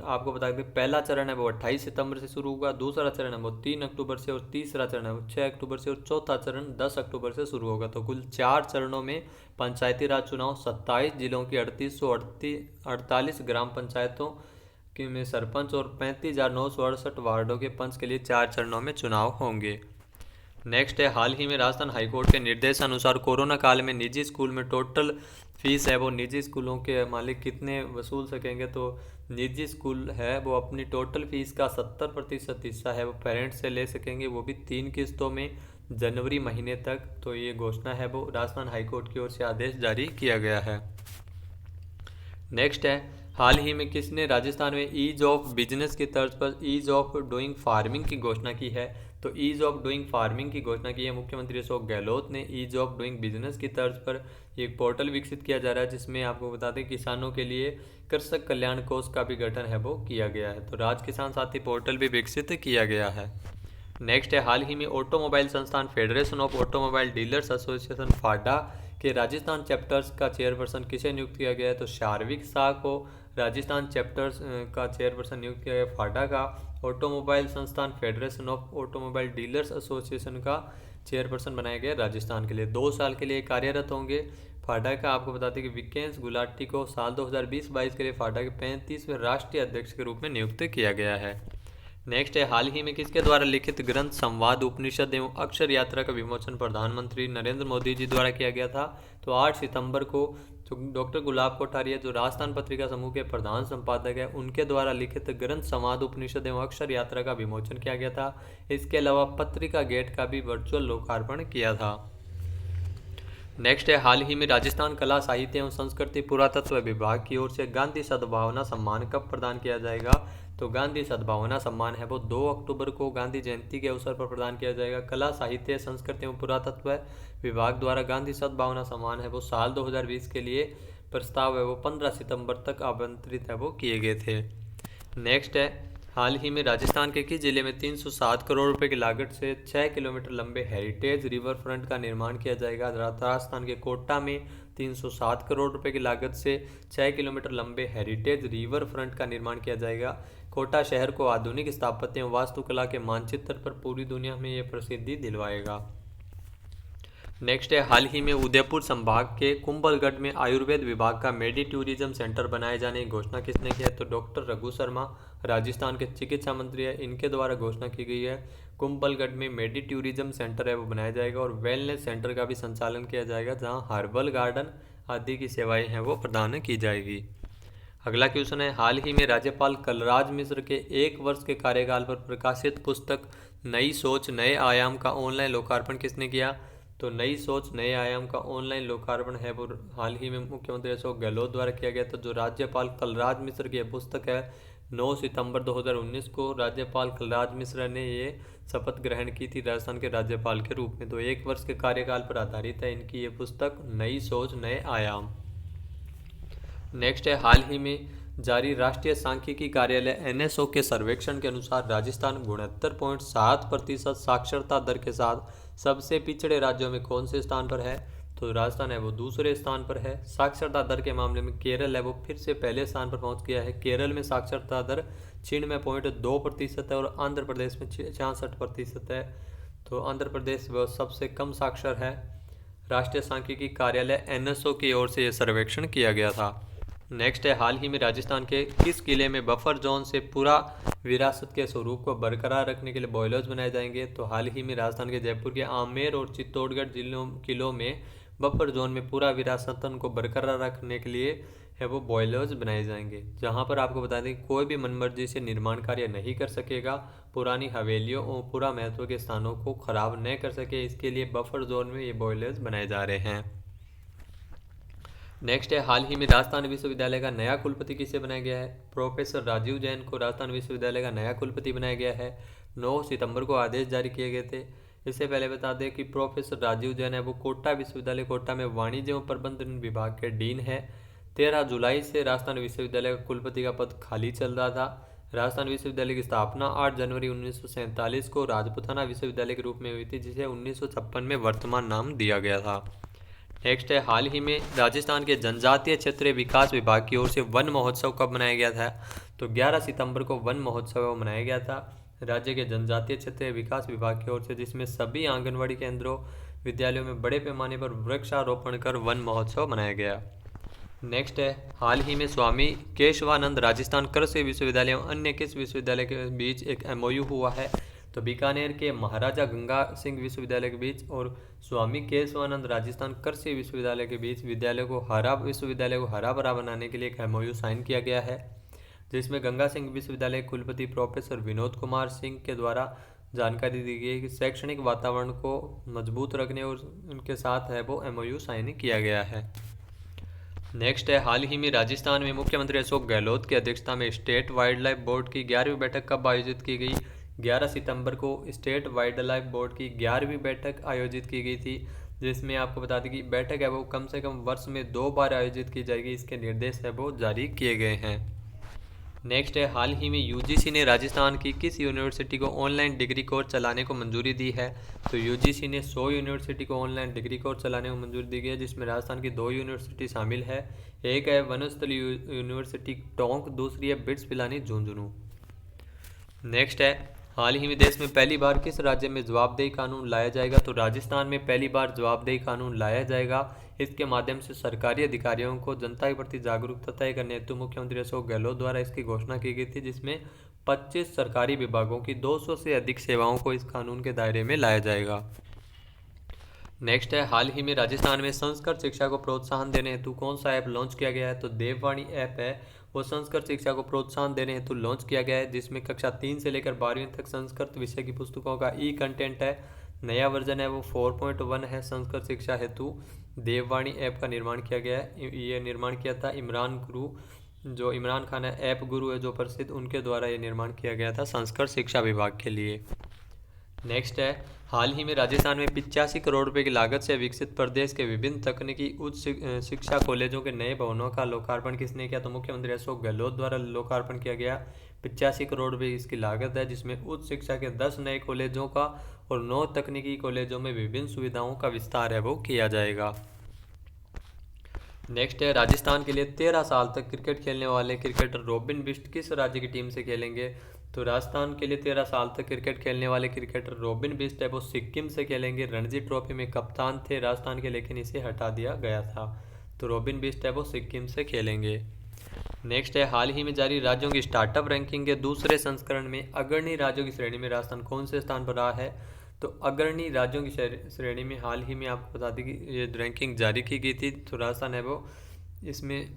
आपको बता दें, पहला चरण है वो 28 सितंबर से शुरू होगा, दूसरा चरण है वो 3 अक्टूबर से और तीसरा चरण है वो 6 अक्टूबर से और चौथा चरण 10 अक्टूबर से शुरू होगा। तो कुल 4 चरणों में पंचायती राज चुनाव 27 जिलों की 3848 ग्राम पंचायतों के में सरपंच और 35,968 वार्डों के पंच के लिए 4 चरणों में चुनाव होंगे। नेक्स्ट है, हाल ही में राजस्थान हाईकोर्ट के निर्देशानुसार कोरोना काल में निजी स्कूल में टोटल फीस है वो निजी स्कूलों के मालिक कितने वसूल सकेंगे? तो निजी स्कूल है वो अपनी टोटल फीस का 70% हिस्सा है वो पेरेंट्स से ले सकेंगे, वो भी 3 किस्तों में जनवरी महीने तक। तो ये घोषणा है वो राजस्थान हाईकोर्ट की ओर से आदेश जारी किया गया है। नेक्स्ट है, हाल ही में किसने राजस्थान में ईज ऑफ बिजनेस की तर्ज पर ईज ऑफ डूइंग फार्मिंग की घोषणा की है? तो ईज ऑफ डूइंग फार्मिंग की घोषणा की है मुख्यमंत्री अशोक गहलोत ने। ईज ऑफ डूइंग बिजनेस की तर्ज पर एक पोर्टल विकसित किया जा रहा है, जिसमें आपको बता दें किसानों के लिए कृषक कल्याण कोष का भी गठन है वो किया गया है। तो राज किसान साथी पोर्टल भी विकसित किया गया है। नेक्स्ट है, हाल ही में ऑटोमोबाइल संस्थान federation of automobile dealers association FADA के राजस्थान चैप्टर्स का चेयरपर्सन किसे नियुक्त किया गया है? तो शार्विक शाह को राजस्थान चैप्टर्स का चेयरपर्सन नियुक्त किया गया। फाडा का ऑटोमोबाइल संस्थान federation of automobile dealers association का चेयरपर्सन बनाया गया राजस्थान के लिए। 2 साल के लिए कार्यरत होंगे। फाडा का आपको बताते हैं कि विकेंस गुलाटी को साल 2020-22 के लिए फाडा के 35वें राष्ट्रीय अध्यक्ष के रूप में नियुक्त किया गया है। नेक्स्ट है, हाल ही में किसके द्वारा लिखित ग्रंथ संवाद उपनिषद एवं अक्षर यात्रा का विमोचन प्रधानमंत्री नरेंद्र मोदी जी द्वारा किया गया था? तो 8 सितंबर को डॉक्टर गुलाब कोठारिया जो राजस्थान पत्रिका समूह के प्रधान संपादक है उनके द्वारा लिखित ग्रंथ संवाद उपनिषद एवं अक्षर यात्रा का विमोचन किया गया था। इसके अलावा पत्रिका गेट का भी वर्चुअल लोकार्पण किया था। नेक्स्ट है, हाल ही में राजस्थान कला साहित्य एवं संस्कृति पुरातत्व विभाग की ओर से गांधी सद्भावना सम्मान कब प्रदान किया जाएगा? तो गांधी सद्भावना सम्मान है वो 2 अक्टूबर को गांधी जयंती के अवसर पर प्रदान किया जाएगा। कला साहित्य संस्कृति एवं पुरातत्व विभाग द्वारा गांधी सद्भावना सम्मान है वो साल 2020 के लिए प्रस्ताव है वो 15 सितंबर तक आमंत्रित है वो किए गए थे। नेक्स्ट है, हाल ही में राजस्थान के किस जिले में 307 करोड़ रुपए की लागत से 6 किलोमीटर लंबे हेरिटेज रिवर फ्रंट का निर्माण किया जाएगा? राजस्थान के कोटा में 307 करोड़ रुपए की लागत से 6 किलोमीटर लंबे हेरिटेज रिवर फ्रंट का निर्माण किया जाएगा। कोटा शहर को आधुनिक स्थापत्य एवं वास्तुकला के मानचित्र पर पूरी दुनिया में ये प्रसिद्धि दिलवाएगा। नेक्स्ट है, हाल ही में उदयपुर संभाग के कुंभलगढ़ में आयुर्वेद विभाग का मेडी टूरिज्म सेंटर बनाए जाने की घोषणा किसने की है? तो डॉक्टर रघु शर्मा, राजस्थान के चिकित्सा मंत्री है, इनके द्वारा घोषणा की गई है। कुंभलगढ़ में मेडी टूरिज्म सेंटर है वो बनाया जाएगा और वेलनेस सेंटर का भी संचालन किया जाएगा, जहाँ हर्बल गार्डन आदि की सेवाएं हैं वो प्रदान की जाएगी। अगला क्वेश्चन है, हाल ही में राज्यपाल कलराज मिश्र के 1 वर्ष के कार्यकाल पर प्रकाशित पुस्तक नई सोच नए आयाम का ऑनलाइन लोकार्पण किसने किया? तो नई सोच नए आयाम का ऑनलाइन लोकार्पण है वो हाल ही में मुख्यमंत्री अशोक गहलोत द्वारा किया गया था। जो राज्यपाल कलराज मिश्र की पुस्तक है, 9 सितंबर 2019 को राज्यपाल कलराज मिश्र ने ये शपथ ग्रहण की थी राजस्थान के राज्यपाल के रूप में। तो 1 वर्ष के कार्यकाल पर आधारित है इनकी ये पुस्तक नई सोच नए आयाम। नेक्स्ट है, हाल ही में जारी राष्ट्रीय सांख्यिकी कार्यालय NSO के सर्वेक्षण के अनुसार राजस्थान 69.7% साक्षरता दर के साथ सबसे पिछड़े राज्यों में कौन से स्थान पर है? तो राजस्थान है वो दूसरे स्थान पर है। साक्षरता दर के मामले में केरल है वो फिर से पहले स्थान पर पहुंच गया है। केरल में साक्षरता दर 96.2% है और आंध्र प्रदेश में 66% है। तो आंध्र प्रदेश वह सबसे कम साक्षर है। राष्ट्रीय सांख्यिकी कार्यालय NSO की ओर से यह सर्वेक्षण किया गया था। नेक्स्ट है, हाल ही में राजस्थान के किस किले में बफर जोन से पूरा विरासत के स्वरूप को बरकरार रखने के लिए बॉयलर्स बनाए जाएंगे? तो हाल ही में राजस्थान के जयपुर के आमेर और चित्तौड़गढ़ किलों में बफर जोन में पूरा विरासतन को बरकरार रखने के लिए है वो बॉयलर्स बनाए जाएंगे, जहां पर आपको बता दें कोई भी मनमर्जी से निर्माण कार्य नहीं कर सकेगा, पुरानी हवेलियों और पूरा महत्व के स्थानों को खराब न कर सके, इसके लिए बफर जोन में ये बॉयलर्स बनाए जा रहे हैं। नेक्स्ट है, हाल ही में राजस्थान विश्वविद्यालय का नया कुलपति किसे बनाया गया है? प्रोफेसर राजीव जैन को राजस्थान विश्वविद्यालय का नया कुलपति बनाया गया है। 9 सितंबर को आदेश जारी किए गए थे। इससे पहले बता दें कि प्रोफेसर राजीव जैन है वो कोटा विश्वविद्यालय कोटा में वाणिज्य एवं प्रबंधन विभाग के डीन है। 13 जुलाई से राजस्थान विश्वविद्यालय का कुलपति का पद खाली चल रहा था। राजस्थान विश्वविद्यालय की स्थापना 8 जनवरी 1947 को राजपुताना विश्वविद्यालय के रूप में हुई थी, जिसे 1956 में वर्तमान नाम दिया गया था। नेक्स्ट है, हाल ही में राजस्थान के जनजातीय क्षेत्रीय विकास विभाग की ओर से वन महोत्सव कब मनाया गया था? तो 11 सितंबर को वन महोत्सव मनाया गया था राज्य के जनजातीय क्षेत्रीय विकास विभाग की ओर से, जिसमें सभी आंगनबाड़ी केंद्रों विद्यालयों में बड़े पैमाने पर वृक्षारोपण कर वन महोत्सव मनाया गया। नेक्स्ट है, हाल ही में स्वामी केशवानंद राजस्थान कृषि विश्वविद्यालय एवं अन्य किस विश्वविद्यालय के बीच एक MOU हुआ है? तो बीकानेर के महाराजा गंगा सिंह विश्वविद्यालय के बीच और स्वामी केशवानंद राजस्थान कृषि विश्वविद्यालय के बीच विश्वविद्यालय को हरा भरा बनाने के लिए एक MOU साइन किया गया है, जिसमें गंगा सिंह विश्वविद्यालय कुलपति प्रोफेसर विनोद कुमार सिंह के द्वारा जानकारी दी गई कि शैक्षणिक वातावरण को मजबूत रखने और उनके साथ है वो MOU साइन किया गया है। नेक्स्ट है, हाल ही में राजस्थान में मुख्यमंत्री अशोक गहलोत की अध्यक्षता में स्टेट वाइल्ड लाइफ बोर्ड की 11वीं बैठक कब आयोजित की गई? 11 सितंबर को स्टेट वाइल्ड लाइफ बोर्ड की 11वीं बैठक आयोजित की गई थी, जिसमें आपको बता दें कि बैठक है वो कम से कम वर्ष में 2 बार आयोजित की जाएगी। इसके निर्देश है वो जारी किए गए हैं। नेक्स्ट है, हाल ही में UGC ने राजस्थान की किस यूनिवर्सिटी को ऑनलाइन डिग्री कोर्स चलाने को मंजूरी दी है? तो UGC ने 100 यूनिवर्सिटी को ऑनलाइन डिग्री कोर्स चलाने को मंजूरी दी गई है, जिसमें राजस्थान की 2 यूनिवर्सिटी शामिल है। एक है वनस्थली यूनिवर्सिटी टोंक, दूसरी है बिट्स पिलानी झुंझुनू। नेक्स्ट है, हाल ही में देश में पहली बार किस राज्य में जवाबदेही कानून लाया जाएगा? तो राजस्थान में पहली बार जवाबदेही कानून लाया जाएगा। इसके माध्यम से सरकारी अधिकारियों को जनता के प्रति जागरूकता तय करने हेतु मुख्यमंत्री अशोक गहलोत द्वारा इसकी घोषणा की गई थी, जिसमें 25 सरकारी विभागों की 200 से अधिक सेवाओं को इस कानून के दायरे में लाया जाएगा। नेक्स्ट है, हाल ही में राजस्थान में संस्कृत शिक्षा को प्रोत्साहन देने हेतु कौन सा ऐप लॉन्च किया गया है? तो देववाणी ऐप है वो संस्कृत शिक्षा को प्रोत्साहन देने हेतु लॉन्च किया गया है, जिसमें कक्षा 3 से लेकर 12वीं तक संस्कृत विषय की पुस्तकों का कंटेंट है। नया वर्जन है वो 4.1 है। संस्कृत शिक्षा हेतु देववाणी ऐप का निर्माण किया गया है। ये निर्माण किया था इमरान गुरु, जो इमरान खान है ऐप गुरु है जो प्रसिद्ध, उनके द्वारा ये निर्माण किया गया था संस्कृत शिक्षा विभाग के लिए। नेक्स्ट है, हाल ही में राजस्थान में 85 करोड़ रुपए की लागत से विकसित प्रदेश के विभिन्न तकनीकी उच्च शिक्षा कॉलेजों के नए भवनों का लोकार्पण किसने किया? तो मुख्यमंत्री अशोक गहलोत द्वारा लोकार्पण किया गया। 85 करोड़ रुपए इसकी लागत है, जिसमें उच्च शिक्षा के 10 नए कॉलेजों का और 9 तकनीकी कॉलेजों में विभिन्न सुविधाओं का विस्तार है वो किया जाएगा। नेक्स्ट है राजस्थान के लिए 13 साल तक क्रिकेट खेलने वाले क्रिकेटर रॉबिन बिष्ट किस राज्य की टीम से खेलेंगे। तो राजस्थान के लिए 13 साल तक क्रिकेट खेलने वाले क्रिकेटर रॉबिन बिष्ट है वो सिक्किम से खेलेंगे। रणजी ट्रॉफी में कप्तान थे राजस्थान के, लेकिन इसे हटा दिया गया था। तो रॉबिन बिष्ट है वो सिक्किम से खेलेंगे। नेक्स्ट है हाल ही में जारी राज्यों की स्टार्टअप रैंकिंग के दूसरे संस्करण में अग्रणी राज्यों की श्रेणी में राजस्थान कौन से स्थान पर रहा है। तो अग्रणी राज्यों की श्रेणी में हाल ही में आपको बता दें कि ये रैंकिंग जारी की गई थी, तो राजस्थान है वो इसमें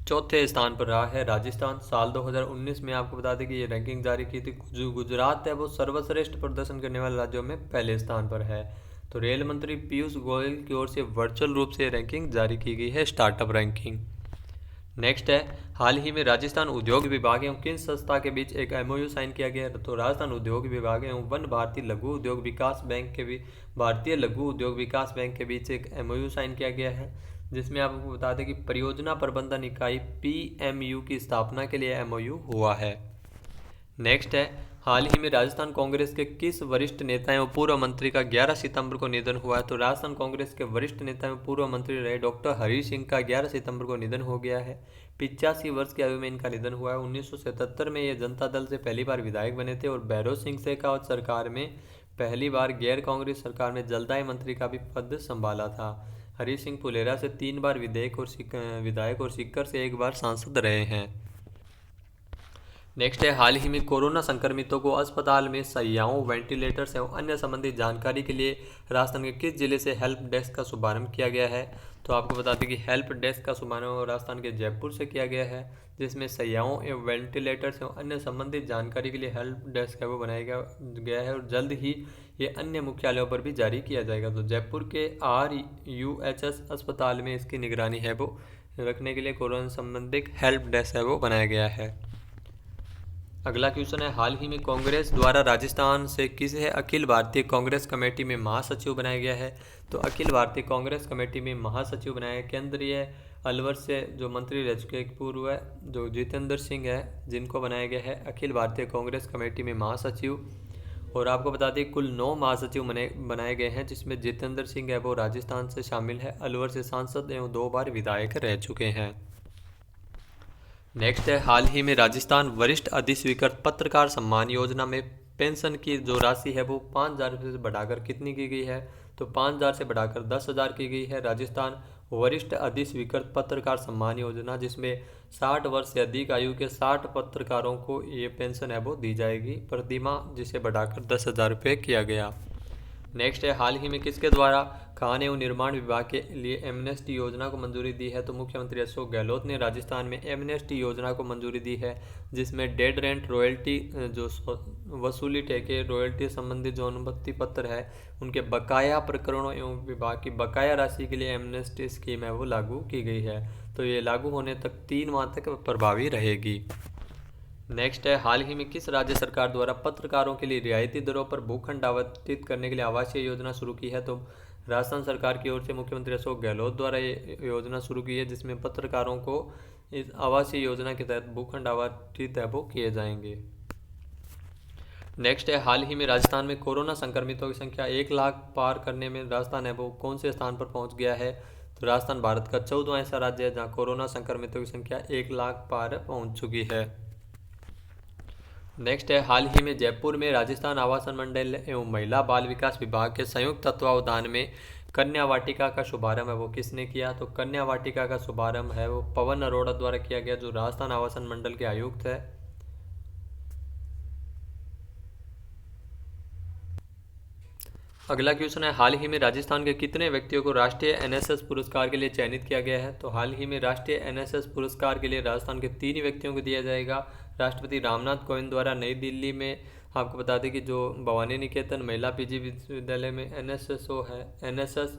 चौथे स्थान पर रहा है। राजस्थान साल 2019 में आपको बता दें कि ये रैंकिंग जारी की थी। गुजरात है वो सर्वश्रेष्ठ प्रदर्शन करने वाले राज्यों में पहले स्थान पर है। तो रेल मंत्री पीयूष गोयल की ओर से वर्चुअल रूप से रैंकिंग जारी की गई है, स्टार्टअप रैंकिंग। नेक्स्ट है हाल ही में राजस्थान उद्योग विभाग एवं किन संस्था के बीच एक एमओयू साइन किया गया है। तो राजस्थान उद्योग विभाग एवं वन भारतीय लघु उद्योग विकास बैंक के भी भारतीय लघु उद्योग विकास बैंक के बीच एक एमओयू साइन किया गया है, जिसमें आपको बता दें कि परियोजना प्रबंधन इकाई पीएमयू की स्थापना के लिए एमओयू हुआ है। नेक्स्ट है हाल ही में राजस्थान कांग्रेस के किस वरिष्ठ नेता एवं पूर्व मंत्री का 11 सितंबर को निधन हुआ है। तो राजस्थान कांग्रेस के वरिष्ठ नेता एवं पूर्व मंत्री रहे डॉक्टर हरि सिंह का 11 सितंबर को निधन हो गया है। 85 वर्ष की आयु में इनका निधन हुआ है। 1977 में ये जनता दल से पहली बार विधायक बने थे और भैरव सिंह शेखावत सरकार में पहली बार गैर कांग्रेस सरकार में जलदाय मंत्री का भी पद संभाला था। हरि सिंह फुलेरा से 3 बार विधायक और सीकर से 1 बार सांसद रहे हैं। नेक्स्ट है हाल ही में कोरोना संक्रमितों को अस्पताल में शैय्याओं, वेंटिलेटर्स एवं अन्य संबंधित जानकारी के लिए राजस्थान के किस जिले से हेल्प डेस्क का शुभारंभ किया गया है। तो आपको बता दें कि हेल्प डेस्क का शुभारंभ राजस्थान के जयपुर से किया गया है, जिसमें शैय्याओं एवं वेंटिलेटर्स एवं अन्य संबंधित जानकारी के लिए हेल्प डेस्क है वो बनाया गया है और जल्द ही ये अन्य मुख्यालयों पर भी जारी किया जाएगा। तो जयपुर के RUHS अस्पताल में इसकी निगरानी है वो रखने के लिए कोरोना संबंधित हेल्प डेस्क है वो बनाया गया है। अगला क्वेश्चन है हाल ही में कांग्रेस द्वारा राजस्थान से किसे अखिल भारतीय कांग्रेस कमेटी में महासचिव बनाया गया है। तो अखिल भारतीय कांग्रेस कमेटी में महासचिव बनाया केंद्रीय अलवर से जो मंत्री रह चुके पूर्व है जो जितेंद्र सिंह है, जिनको बनाया गया है अखिल भारतीय कांग्रेस कमेटी में महासचिव। और आपको बता दें कुल 9 महासचिव बनाए गए हैं, जिसमें जितेंद्र सिंह है वो राजस्थान से शामिल है, अलवर से सांसद एवं 2 बार विधायक रह चुके हैं। नेक्स्ट है हाल ही में राजस्थान वरिष्ठ अधिस्वीकृत पत्रकार सम्मान योजना में पेंशन की जो राशि है वो 5,000 रुपये से बढ़ाकर कितनी की गई है। तो 5,000 से बढ़ाकर 10,000 की गई है। राजस्थान वरिष्ठ अधिस्वीकृत पत्रकार सम्मान योजना, जिसमें 60 वर्ष से अधिक आयु के 60 पत्रकारों को ये पेंशन है वो दी जाएगी प्रतिमाह, जिसे बढ़ाकर 10,000 रुपये किया गया। नेक्स्ट है हाल ही में किसके द्वारा खान एवं निर्माण विभाग के लिए एमनेस्टी योजना को मंजूरी दी है। तो मुख्यमंत्री अशोक गहलोत ने राजस्थान में एमनेस्टी योजना को मंजूरी दी है, जिसमें डेड रेंट रॉयल्टी जो वसूली ठेके रॉयल्टी संबंधी जो अनुमति पत्र है उनके बकाया प्रकरणों एवं विभाग की बकाया राशि के लिए एमनेस्टी स्कीम है वो लागू की गई है। तो ये लागू होने तक 3 माह तक प्रभावी रहेगी। नेक्स्ट है हाल ही में किस राज्य सरकार द्वारा पत्रकारों के लिए रियायती दरों पर भूखंड आवंटित करने के लिए आवासीय योजना शुरू की है। तो राजस्थान सरकार की ओर से मुख्यमंत्री अशोक गहलोत द्वारा ये योजना शुरू की है, जिसमें पत्रकारों को इस आवासीय योजना के तहत भूखंड आवंटित है वो किए जाएंगे। नेक्स्ट है हाल ही में राजस्थान में कोरोना संक्रमितों की संख्या 1 लाख पार करने में राजस्थान है वो कौन से स्थान पर पहुंच गया है। तो राजस्थान भारत का 14वां ऐसा राज्य है जहां कोरोना संक्रमितों की संख्या 1 लाख पार पहुंच चुकी है। नेक्स्ट है हाल ही में जयपुर में राजस्थान आवासन मंडल एवं महिला बाल विकास विभाग के संयुक्त तत्वावधान में कन्या वाटिका का शुभारंभ है वो किसने किया। तो कन्या वाटिका का शुभारंभ है वो पवन अरोड़ा द्वारा किया गया, जो राजस्थान आवासन मंडल के आयुक्त है। अगला क्वेश्चन है हाल ही में राजस्थान के कितने व्यक्तियों को राष्ट्रीय एनएसएस पुरस्कार के लिए चयनित किया गया है। तो हाल ही में राष्ट्रीय एनएसएस पुरस्कार के लिए राजस्थान के 3 व्यक्तियों को दिया जाएगा। राष्ट्रपति रामनाथ कोविंद द्वारा नई दिल्ली में आपको बता दें कि जो भवानी निकेतन महिला पीजी विश्वविद्यालय में एनएसएसओ है NSS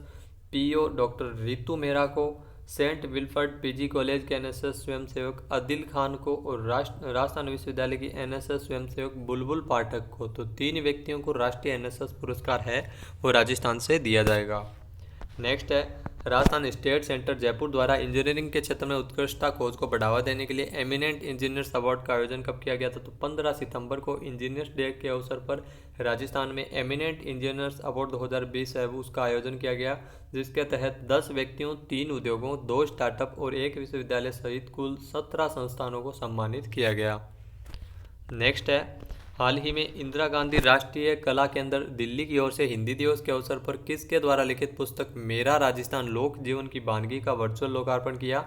PO doctor Ritu Mehra को, सेंट विल्फर्ड पीजी कॉलेज के एनएसएस स्वयंसेवक अदिल खान को और राजस्थान विश्वविद्यालय की एनएसएस स्वयंसेवक बुलबुल पाठक को। तो 3 व्यक्तियों को राष्ट्रीय एनएसएस पुरस्कार है वो राजस्थान से दिया जाएगा। नेक्स्ट है राजस्थान स्टेट सेंटर जयपुर द्वारा इंजीनियरिंग के क्षेत्र में उत्कृष्टता खोज को बढ़ावा देने के लिए एमिनेंट इंजीनियर्स अवार्ड का आयोजन कब किया गया था? तो 15 सितंबर को इंजीनियर्स डे के अवसर पर राजस्थान में एमिनेंट इंजीनियर्स अवार्ड 2020 है उसका आयोजन किया गया, जिसके तहत 10 व्यक्तियों, 3 उद्योगों, 2 स्टार्टअप और 1 विश्वविद्यालय सहित कुल 17 संस्थानों को सम्मानित किया गया। नेक्स्ट है, हाल ही में इंदिरा गांधी राष्ट्रीय कला केंद्र दिल्ली की ओर से हिंदी दिवस के अवसर पर किसके द्वारा लिखित पुस्तक मेरा राजस्थान लोक जीवन की वानगी का वर्चुअल लोकार्पण किया?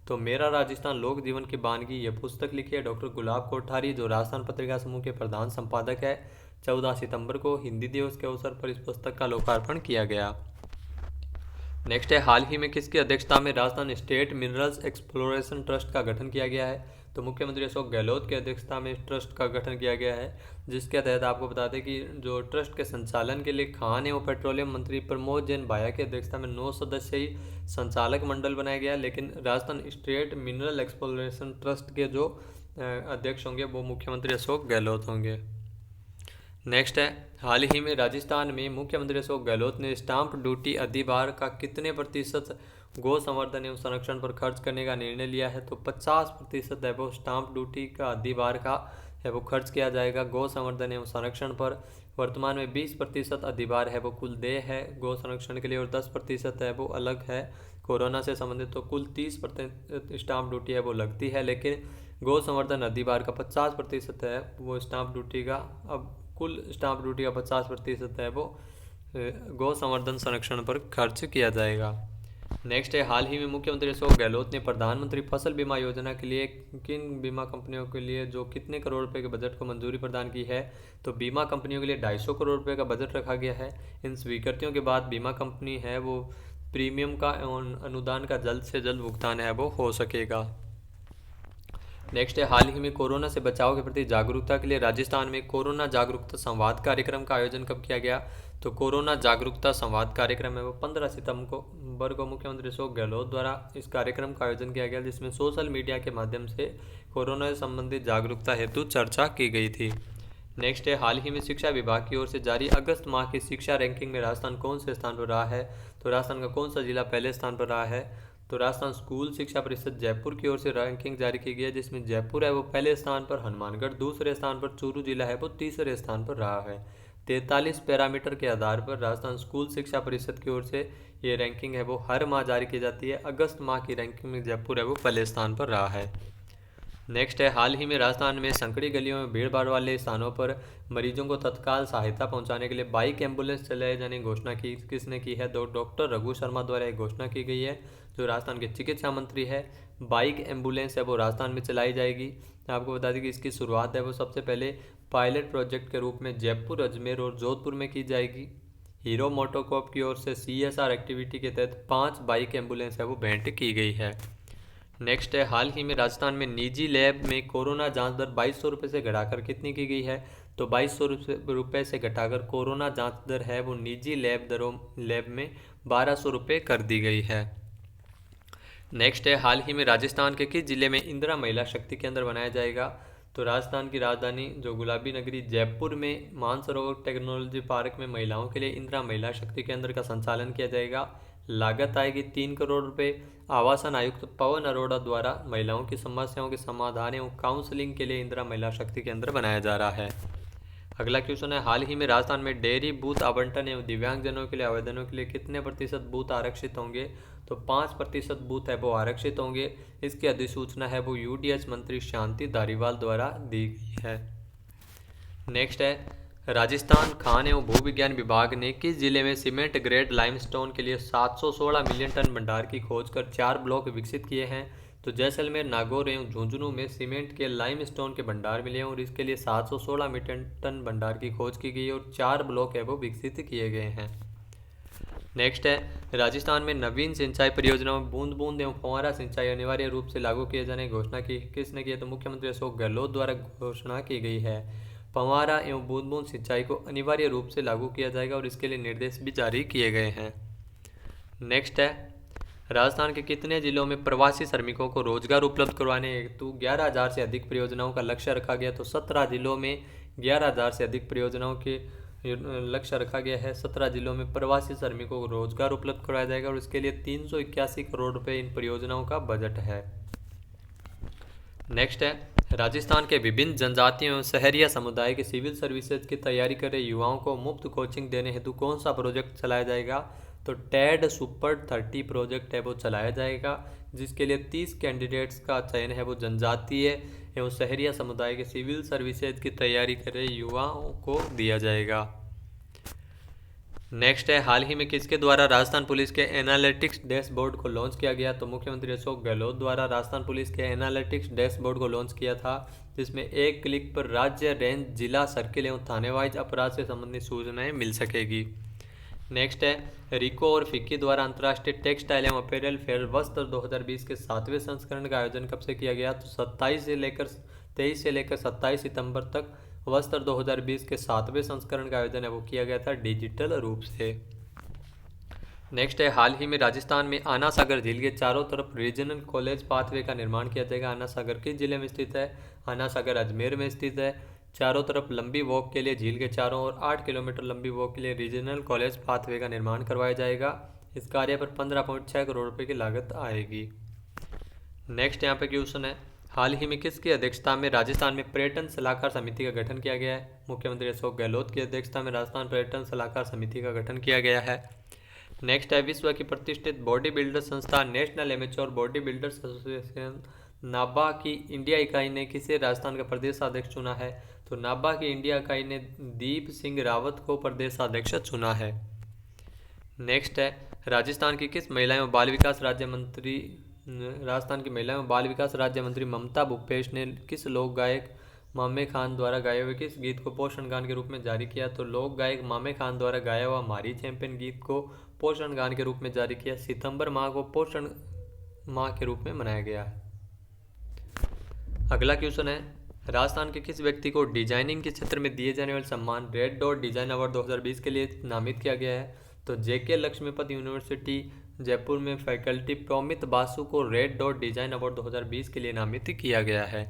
तो मेरा राजस्थान लोक जीवन की वानगी यह पुस्तक लिखी है डॉक्टर गुलाब कोठारी, जो राजस्थान पत्रिका समूह के प्रधान संपादक है। 14 सितंबर को हिंदी दिवस के अवसर पर इस पुस्तक का लोकार्पण किया गया। नेक्स्ट है, हाल ही में किसकी अध्यक्षता में Rajasthan state minerals exploration trust का गठन किया गया है? तो मुख्यमंत्री अशोक गहलोत की अध्यक्षता में इस ट्रस्ट का गठन किया गया है, जिसके तहत आपको बता दें कि जो ट्रस्ट के संचालन के लिए खान एवं पेट्रोलियम मंत्री प्रमोद जैन भाया की अध्यक्षता में 9 सदस्यीय संचालक मंडल बनाया गया, लेकिन Rajasthan state mineral exploration trust के जो अध्यक्ष होंगे वो मुख्यमंत्री अशोक गहलोत होंगे। नेक्स्ट है, हाल ही में राजस्थान में मुख्यमंत्री अशोक गहलोत ने स्टाम्प ड्यूटी अधिभार का कितने प्रतिशत गौ संवर्धन एवं संरक्षण पर खर्च करने का निर्णय लिया है? तो 50% है वो स्टाम्प ड्यूटी का अधिभार का है वो खर्च किया जाएगा गौ संवर्धन एवं संरक्षण पर। वर्तमान में 20% अधिभार है वो कुल देय है गौ संरक्षण के लिए और 10% है वो अलग है कोरोना से संबंधित। तो कुल 30% स्टाम्प ड्यूटी है वो लगती है, लेकिन गौ संवर्धन अधिभार का 50% है वो स्टाम्प ड्यूटी का। अब कुल स्टाम्प ड्यूटी का 50% है वो गौ संवर्धन संरक्षण पर खर्च किया जाएगा। नेक्स्ट है, हाल ही में मुख्यमंत्री अशोक गहलोत ने प्रधानमंत्री फसल बीमा योजना के लिए किन बीमा कंपनियों के लिए जो कितने करोड़ रुपए के बजट को मंजूरी प्रदान की है? तो बीमा कंपनियों के लिए 250 करोड़ रुपए का बजट रखा गया है। इन स्वीकृतियों के बाद बीमा कंपनी है वो प्रीमियम का एवं अनुदान का जल्द से जल्द भुगतान है वो हो सकेगा। नेक्स्ट है, हाल ही में कोरोना से बचाव के प्रति जागरूकता के लिए राजस्थान में कोरोना जागरूकता संवाद कार्यक्रम का आयोजन कब किया गया? तो कोरोना जागरूकता संवाद कार्यक्रम है वो 15 सितंबर को मुख्यमंत्री अशोक गहलोत द्वारा इस कार्यक्रम का आयोजन किया गया, जिसमें सोशल मीडिया के माध्यम से कोरोना से संबंधित जागरूकता हेतु चर्चा की गई थी। नेक्स्ट है, हाल ही में शिक्षा विभाग की ओर से जारी अगस्त माह की शिक्षा रैंकिंग में राजस्थान कौन से स्थान पर रहा है? तो राजस्थान का कौन सा जिला पहले स्थान पर रहा है? तो राजस्थान स्कूल शिक्षा परिषद जयपुर की ओर से रैंकिंग जारी की गई है, जिसमें जयपुर है वो पहले स्थान पर, हनुमानगढ़ दूसरे स्थान पर, चूरू जिला है वो तीसरे स्थान पर रहा है। 43 पैरामीटर के आधार पर राजस्थान स्कूल शिक्षा परिषद की ओर से ये रैंकिंग है वो हर माह जारी की जाती है। अगस्त माह की रैंकिंग में जयपुर है वो पहले स्थान पर रहा है। नेक्स्ट है, हाल ही में राजस्थान में संकड़ी गलियों में भीड़ भाड़ वाले स्थानों पर मरीजों को तत्काल सहायता पहुंचाने के लिए बाइक एम्बुलेंस चलाए जाने की घोषणा की किसने की है? तो डॉक्टर रघु शर्मा द्वारा एक घोषणा की गई है, जो राजस्थान के चिकित्सा मंत्री है। बाइक एम्बुलेंस है वो राजस्थान में चलाई जाएगी। आपको बता दें कि इसकी शुरुआत है वो सबसे पहले पायलट प्रोजेक्ट के रूप में जयपुर, अजमेर और जोधपुर में की जाएगी। हीरो मोटोकॉर्प की ओर से CSR एक्टिविटी के तहत 5 बाइक एम्बुलेंस है वो भेंट की गई है। नेक्स्ट है, हाल ही में राजस्थान में निजी लैब में कोरोना जांच दर 2200 रुपये से घटाकर कितनी की गई है? तो 2200 रुपये से घटाकर कोरोना जांच दर है वो निजी लैब में 1200 रुपये कर दी गई है। नेक्स्ट है, हाल ही में राजस्थान के किस जिले में इंदिरा महिला शक्ति केंद्र बनाया जाएगा? तो राजस्थान की राजधानी जो गुलाबी नगरी जयपुर में मानसरोवर टेक्नोलॉजी पार्क में महिलाओं के लिए इंदिरा महिला शक्ति केंद्र का संचालन किया जाएगा। लागत आएगी 3 करोड़ रुपए। आवासन आयुक्त पवन अरोड़ा द्वारा महिलाओं की समस्याओं के समाधान एवं काउंसलिंग के लिए इंदिरा महिला शक्ति केंद्र बनाया जा रहा है। अगला क्वेश्चन है, हाल ही में राजस्थान में डेयरी बूथ आवंटन एवं दिव्यांगजनों के लिए आवेदनों के लिए कितने प्रतिशत बूथ आरक्षित होंगे? तो 5% बूथ है वो आरक्षित होंगे। इसकी अधिसूचना है वो UDH मंत्री शांति धारीवाल द्वारा दी गई है। नेक्स्ट है, राजस्थान खान एवं भूविज्ञान विभाग ने किस जिले में सीमेंट ग्रेड लाइमस्टोन के लिए 716 मिलियन टन भंडार की खोज कर 4 ब्लॉक विकसित किए हैं? तो जैसलमेर, नागौर एवं झुंझुनू में सीमेंट के लाइमस्टोन के भंडार मिले हैं और इसके लिए 716 मिलियन टन भंडार की खोज की गई और 4 ब्लॉक है वो विकसित किए गए हैं। नेक्स्ट है, राजस्थान में नवीन सिंचाई परियोजनाओं में बूंद बूंद एवं फव्वारा सिंचाई अनिवार्य रूप से लागू किए जाने की घोषणा की किसने की है? तो मुख्यमंत्री अशोक गहलोत द्वारा घोषणा की गई है। फव्वारा एवं बूंद बूंद सिंचाई को अनिवार्य रूप से लागू किया जाएगा और इसके लिए निर्देश भी जारी किए गए हैं। नेक्स्ट है, राजस्थान के कितने जिलों में प्रवासी श्रमिकों को रोजगार उपलब्ध करवाने हेतु 11,000 से अधिक परियोजनाओं का लक्ष्य रखा गया? तो 17 जिलों में 11,000 से अधिक परियोजनाओं के लक्ष्य रखा गया है। 17 जिलों में प्रवासी श्रमिकों को रोजगार उपलब्ध कराया जाएगा और इसके लिए 381 करोड़ रुपए इन परियोजनाओं का बजट है। नेक्स्ट है, राजस्थान के विभिन्न जनजातियों एवं शहरिया समुदाय के सिविल सर्विसेज की तैयारी कर रहे युवाओं को मुफ्त कोचिंग देने हेतु कौन सा प्रोजेक्ट चलाया जाएगा? तो टेड सुपर 30 प्रोजेक्ट है वो चलाया जाएगा, जिसके लिए 30 कैंडिडेट्स का चयन है वो जनजातीय एवं शहरिया समुदाय के सिविल सर्विसेज की तैयारी कर रहे युवाओं को दिया जाएगा। नेक्स्ट है, हाल ही में किसके द्वारा राजस्थान पुलिस के एनालिटिक्स डैशबोर्ड को लॉन्च किया गया? तो मुख्यमंत्री अशोक गहलोत द्वारा राजस्थान पुलिस के एनालिटिक्स डैशबोर्ड को लॉन्च किया था, जिसमें एक क्लिक पर राज्य, रेंज, जिला, सर्किल एवं थाने वाइज अपराध से संबंधित सूचनाएं मिल सकेगी। नेक्स्ट है, रिको और फिक्की द्वारा अंतर्राष्ट्रीय टेक्सटाइल एवं अपैरल फेयर वस्त्र 2020 के 7वें संस्करण का आयोजन कब से किया गया? तो 23 से लेकर 27 सितंबर तक वस्त्र 2020 के 7वें संस्करण का आयोजन है वो किया गया था डिजिटल रूप से। नेक्स्ट है, हाल ही में राजस्थान में आना सागर झील के चारों तरफ रीजनल कॉलेज पाथवे का निर्माण किया जाएगा। आना सागर किस जिले में स्थित है? आना सागर अजमेर में स्थित है। चारों तरफ लंबी वॉक के लिए झील के चारों ओर 8 किलोमीटर लंबी वॉक के लिए रीजनल कॉलेज पाथवे का निर्माण करवाया जाएगा। इस कार्य पर 15.6 करोड़ रुपए की लागत आएगी। नेक्स्ट यहाँ पे क्वेश्चन है, हाल ही में किसकी अध्यक्षता में राजस्थान में पर्यटन सलाहकार समिति का गठन किया गया है? मुख्यमंत्री अशोक गहलोत की अध्यक्षता में राजस्थान पर्यटन सलाहकार समिति का गठन किया गया है। नेक्स्ट है, विश्व की प्रतिष्ठित बॉडी बिल्डर संस्था national amateur body builders association NABBA की इंडिया इकाई ने किसे राजस्थान का प्रदेशाध्यक्ष चुना है? तो नाबा की इंडिया इकाई ने दीप सिंह रावत को प्रदेशाध्यक्ष चुना है। नेक्स्ट है, राजस्थान की महिला एवं बाल विकास राज्य मंत्री ममता भूपेश ने किस लोक गायक मामे खान द्वारा गाए हुए किस गीत को पोषण गान के रूप में जारी किया? तो लोक गायक मामे खान द्वारा गाया हुआ मारी चैंपियन गीत को पोषण गान के रूप में जारी किया। सितंबर माह को पोषण माह के रूप में मनाया गया है। अगला क्वेश्चन है, राजस्थान के किस व्यक्ति को डिजाइनिंग के क्षेत्र में दिए जाने वाले सम्मान रेड डॉट डिजाइन अवार्ड 2020 के लिए नामित किया गया है? तो जेके लक्ष्मीपति यूनिवर्सिटी जयपुर में फैकल्टी प्रोमित बासु को रेड डॉट डिजाइन अवार्ड 2020 के लिए नामित किया गया है।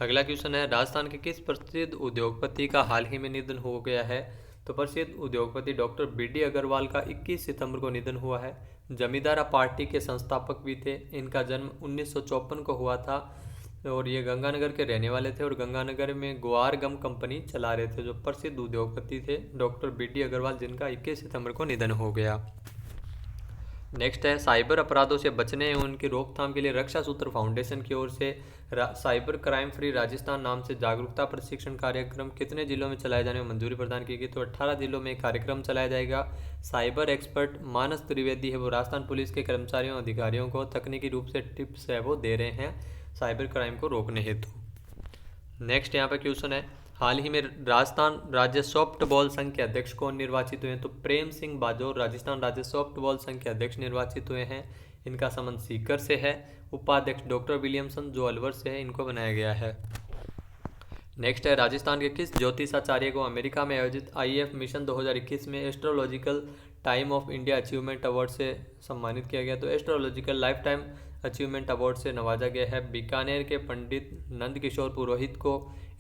अगला क्वेश्चन है, राजस्थान के किस प्रसिद्ध उद्योगपति का हाल ही में निधन हो गया है? तो प्रसिद्ध उद्योगपति डॉक्टर बीडी अग्रवाल का 21 सितंबर को निधन हुआ है। जमींदारा पार्टी के संस्थापक भी थे। इनका जन्म 1954 को हुआ था और ये गंगानगर के रहने वाले थे और गंगानगर में ग्वार गम कंपनी चला रहे थे। जो प्रसिद्ध उद्योगपति थे डॉक्टर बीडी अग्रवाल, जिनका 21 सितंबर को निधन हो गया। नेक्स्ट है, साइबर अपराधों से बचने एवं उनकी रोकथाम के लिए रक्षा सूत्र फाउंडेशन की ओर से साइबर क्राइम फ्री राजस्थान नाम से जागरूकता प्रशिक्षण कार्यक्रम कितने जिलों में चलाए जाने में मंजूरी प्रदान की गई? तो 18 जिलों में कार्यक्रम चलाया जाएगा। साइबर एक्सपर्ट मानस त्रिवेदी है वो राजस्थान पुलिस के कर्मचारियों अधिकारियों को तकनीकी रूप से टिप्स है वो दे रहे हैं साइबर क्राइम को रोकने हेतु। नेक्स्ट यहाँ पे क्वेश्चन है, हाल ही में राजस्थान राज्य सॉफ्ट बॉल संघ के अध्यक्ष कौन निर्वाचित हुए हैं? तो प्रेम सिंह बाजोर राजस्थान राज्य सॉफ्ट बॉल संघ के अध्यक्ष निर्वाचित हुए हैं। इनका संबंध सीकर से है। उपाध्यक्ष डॉक्टर विलियमसन जो अलवर से है, इनको बनाया गया है। नेक्स्ट है, राजस्थान के किस ज्योतिषाचार्य को अमेरिका में आयोजित IF मिशन 2021 में astrological time of India achievement award से सम्मानित किया गया? तो astrological life time achievement award से नवाजा गया है। बीकानेर के पंडित नंदकिशोर पुरोहित को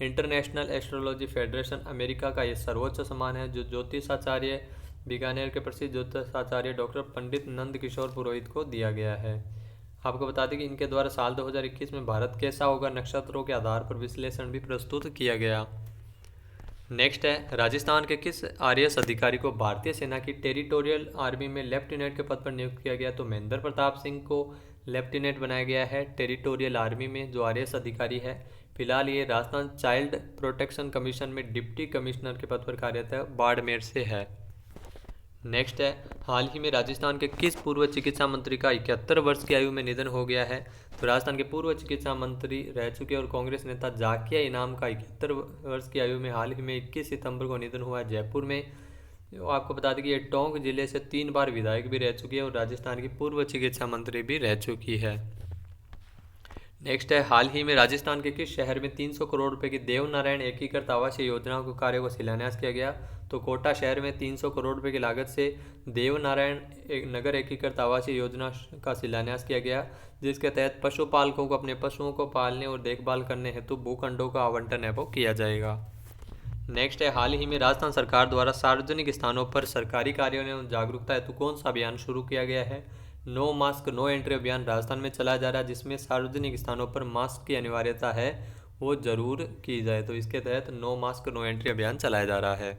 इंटरनेशनल एस्ट्रोलॉजी फेडरेशन अमेरिका का ये सर्वोच्च सम्मान है। जो ज्योतिषाचार्य बीकानेर के प्रसिद्ध ज्योतिषाचार्य डॉक्टर पंडित नंदकिशोर पुरोहित को दिया गया है। आपको बता दें कि इनके द्वारा साल 2021 में भारत कैसा होगा नक्षत्रों के आधार पर विश्लेषण भी प्रस्तुत किया गया। नेक्स्ट है, राजस्थान के किस RS अधिकारी को भारतीय सेना की टेरिटोरियल आर्मी में लेफ्टिनेंट के पद पर नियुक्त किया गया? तो महेंद्र प्रताप सिंह को लेफ्टिनेंट बनाया गया है टेरिटोरियल आर्मी में जो RS अधिकारी है। फिलहाल ये राजस्थान चाइल्ड प्रोटेक्शन कमीशन में डिप्टी कमिश्नर के पद पर कार्यरत है, बाड़मेर से है। नेक्स्ट है, हाल ही में राजस्थान के किस पूर्व चिकित्सा मंत्री का 71 वर्ष की आयु में निधन हो गया है? तो राजस्थान के पूर्व चिकित्सा मंत्री रह चुके और कांग्रेस नेता जाकिया इनाम का 71 वर्ष की आयु में हाल ही में 21 सितंबर को निधन हुआ है जयपुर में। आपको बता दें कि ये टोंक जिले से 3 बार विधायक भी रह चुकी है और राजस्थान की पूर्व चिकित्सा मंत्री भी रह चुकी है। नेक्स्ट है, हाल ही में राजस्थान के किस शहर में 300 करोड़ रुपए की देवनारायण एकीकृत आवासीय योजनाओं के कार्य को शिलान्यास किया गया? तो कोटा शहर में 300 करोड़ रुपए की लागत से देवनारायण नगर एकीकृत आवासीय योजना का शिलान्यास किया गया, जिसके तहत पशुपालकों को अपने पशुओं को पालने और देखभाल करने हेतु भूखंडों का आवंटन है वो किया जाएगा। नेक्स्ट है, हाल ही में राजस्थान सरकार द्वारा सार्वजनिक स्थानों पर सरकारी कार्यों में जागरूकता हेतु कौन सा अभियान शुरू किया गया है। नो मास्क नो एंट्री अभियान राजस्थान में चलाया जा रहा है, जिसमें सार्वजनिक स्थानों पर मास्क की अनिवार्यता है वो जरूर की जाए। तो इसके तहत नो मास्क नो एंट्री अभियान चलाया जा रहा है।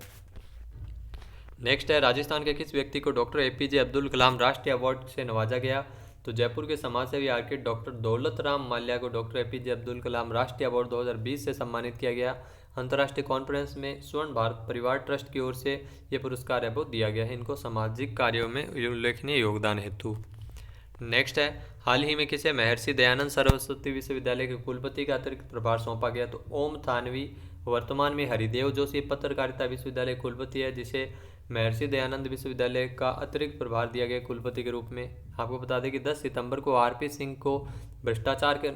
नेक्स्ट है, राजस्थान के किस व्यक्ति को डॉक्टर एपीजे अब्दुल कलाम राष्ट्रीय अवार्ड से नवाजा गया। तो जयपुर के समाजसेवी आर्किटेक्ट डॉक्टर दौलत राम माल्या को डॉक्टर एपीजे अब्दुल कलाम राष्ट्रीय अवार्ड 2020 से सम्मानित किया गया। अंतर्राष्ट्रीय कॉन्फ्रेंस में स्वर्ण भारत परिवार ट्रस्ट की ओर से ये पुरस्कार है वो दिया गया है इनको सामाजिक कार्यों में उल्लेखनीय योगदान हेतु। नेक्स्ट है, हाल ही में किसे महर्षि दयानंद सरस्वती विश्वविद्यालय के कुलपति का अतिरिक्त प्रभार सौंपा गया। तो ओम थानवी वर्तमान में हरिदेव जोशी पत्रकारिता विश्वविद्यालय कुलपति है, जिसे महर्षि दयानंद विश्वविद्यालय का अतिरिक्त प्रभार दिया गया कुलपति के रूप में। आपको बता दें कि 10 सितंबर को आरपी सिंह को भ्रष्टाचार के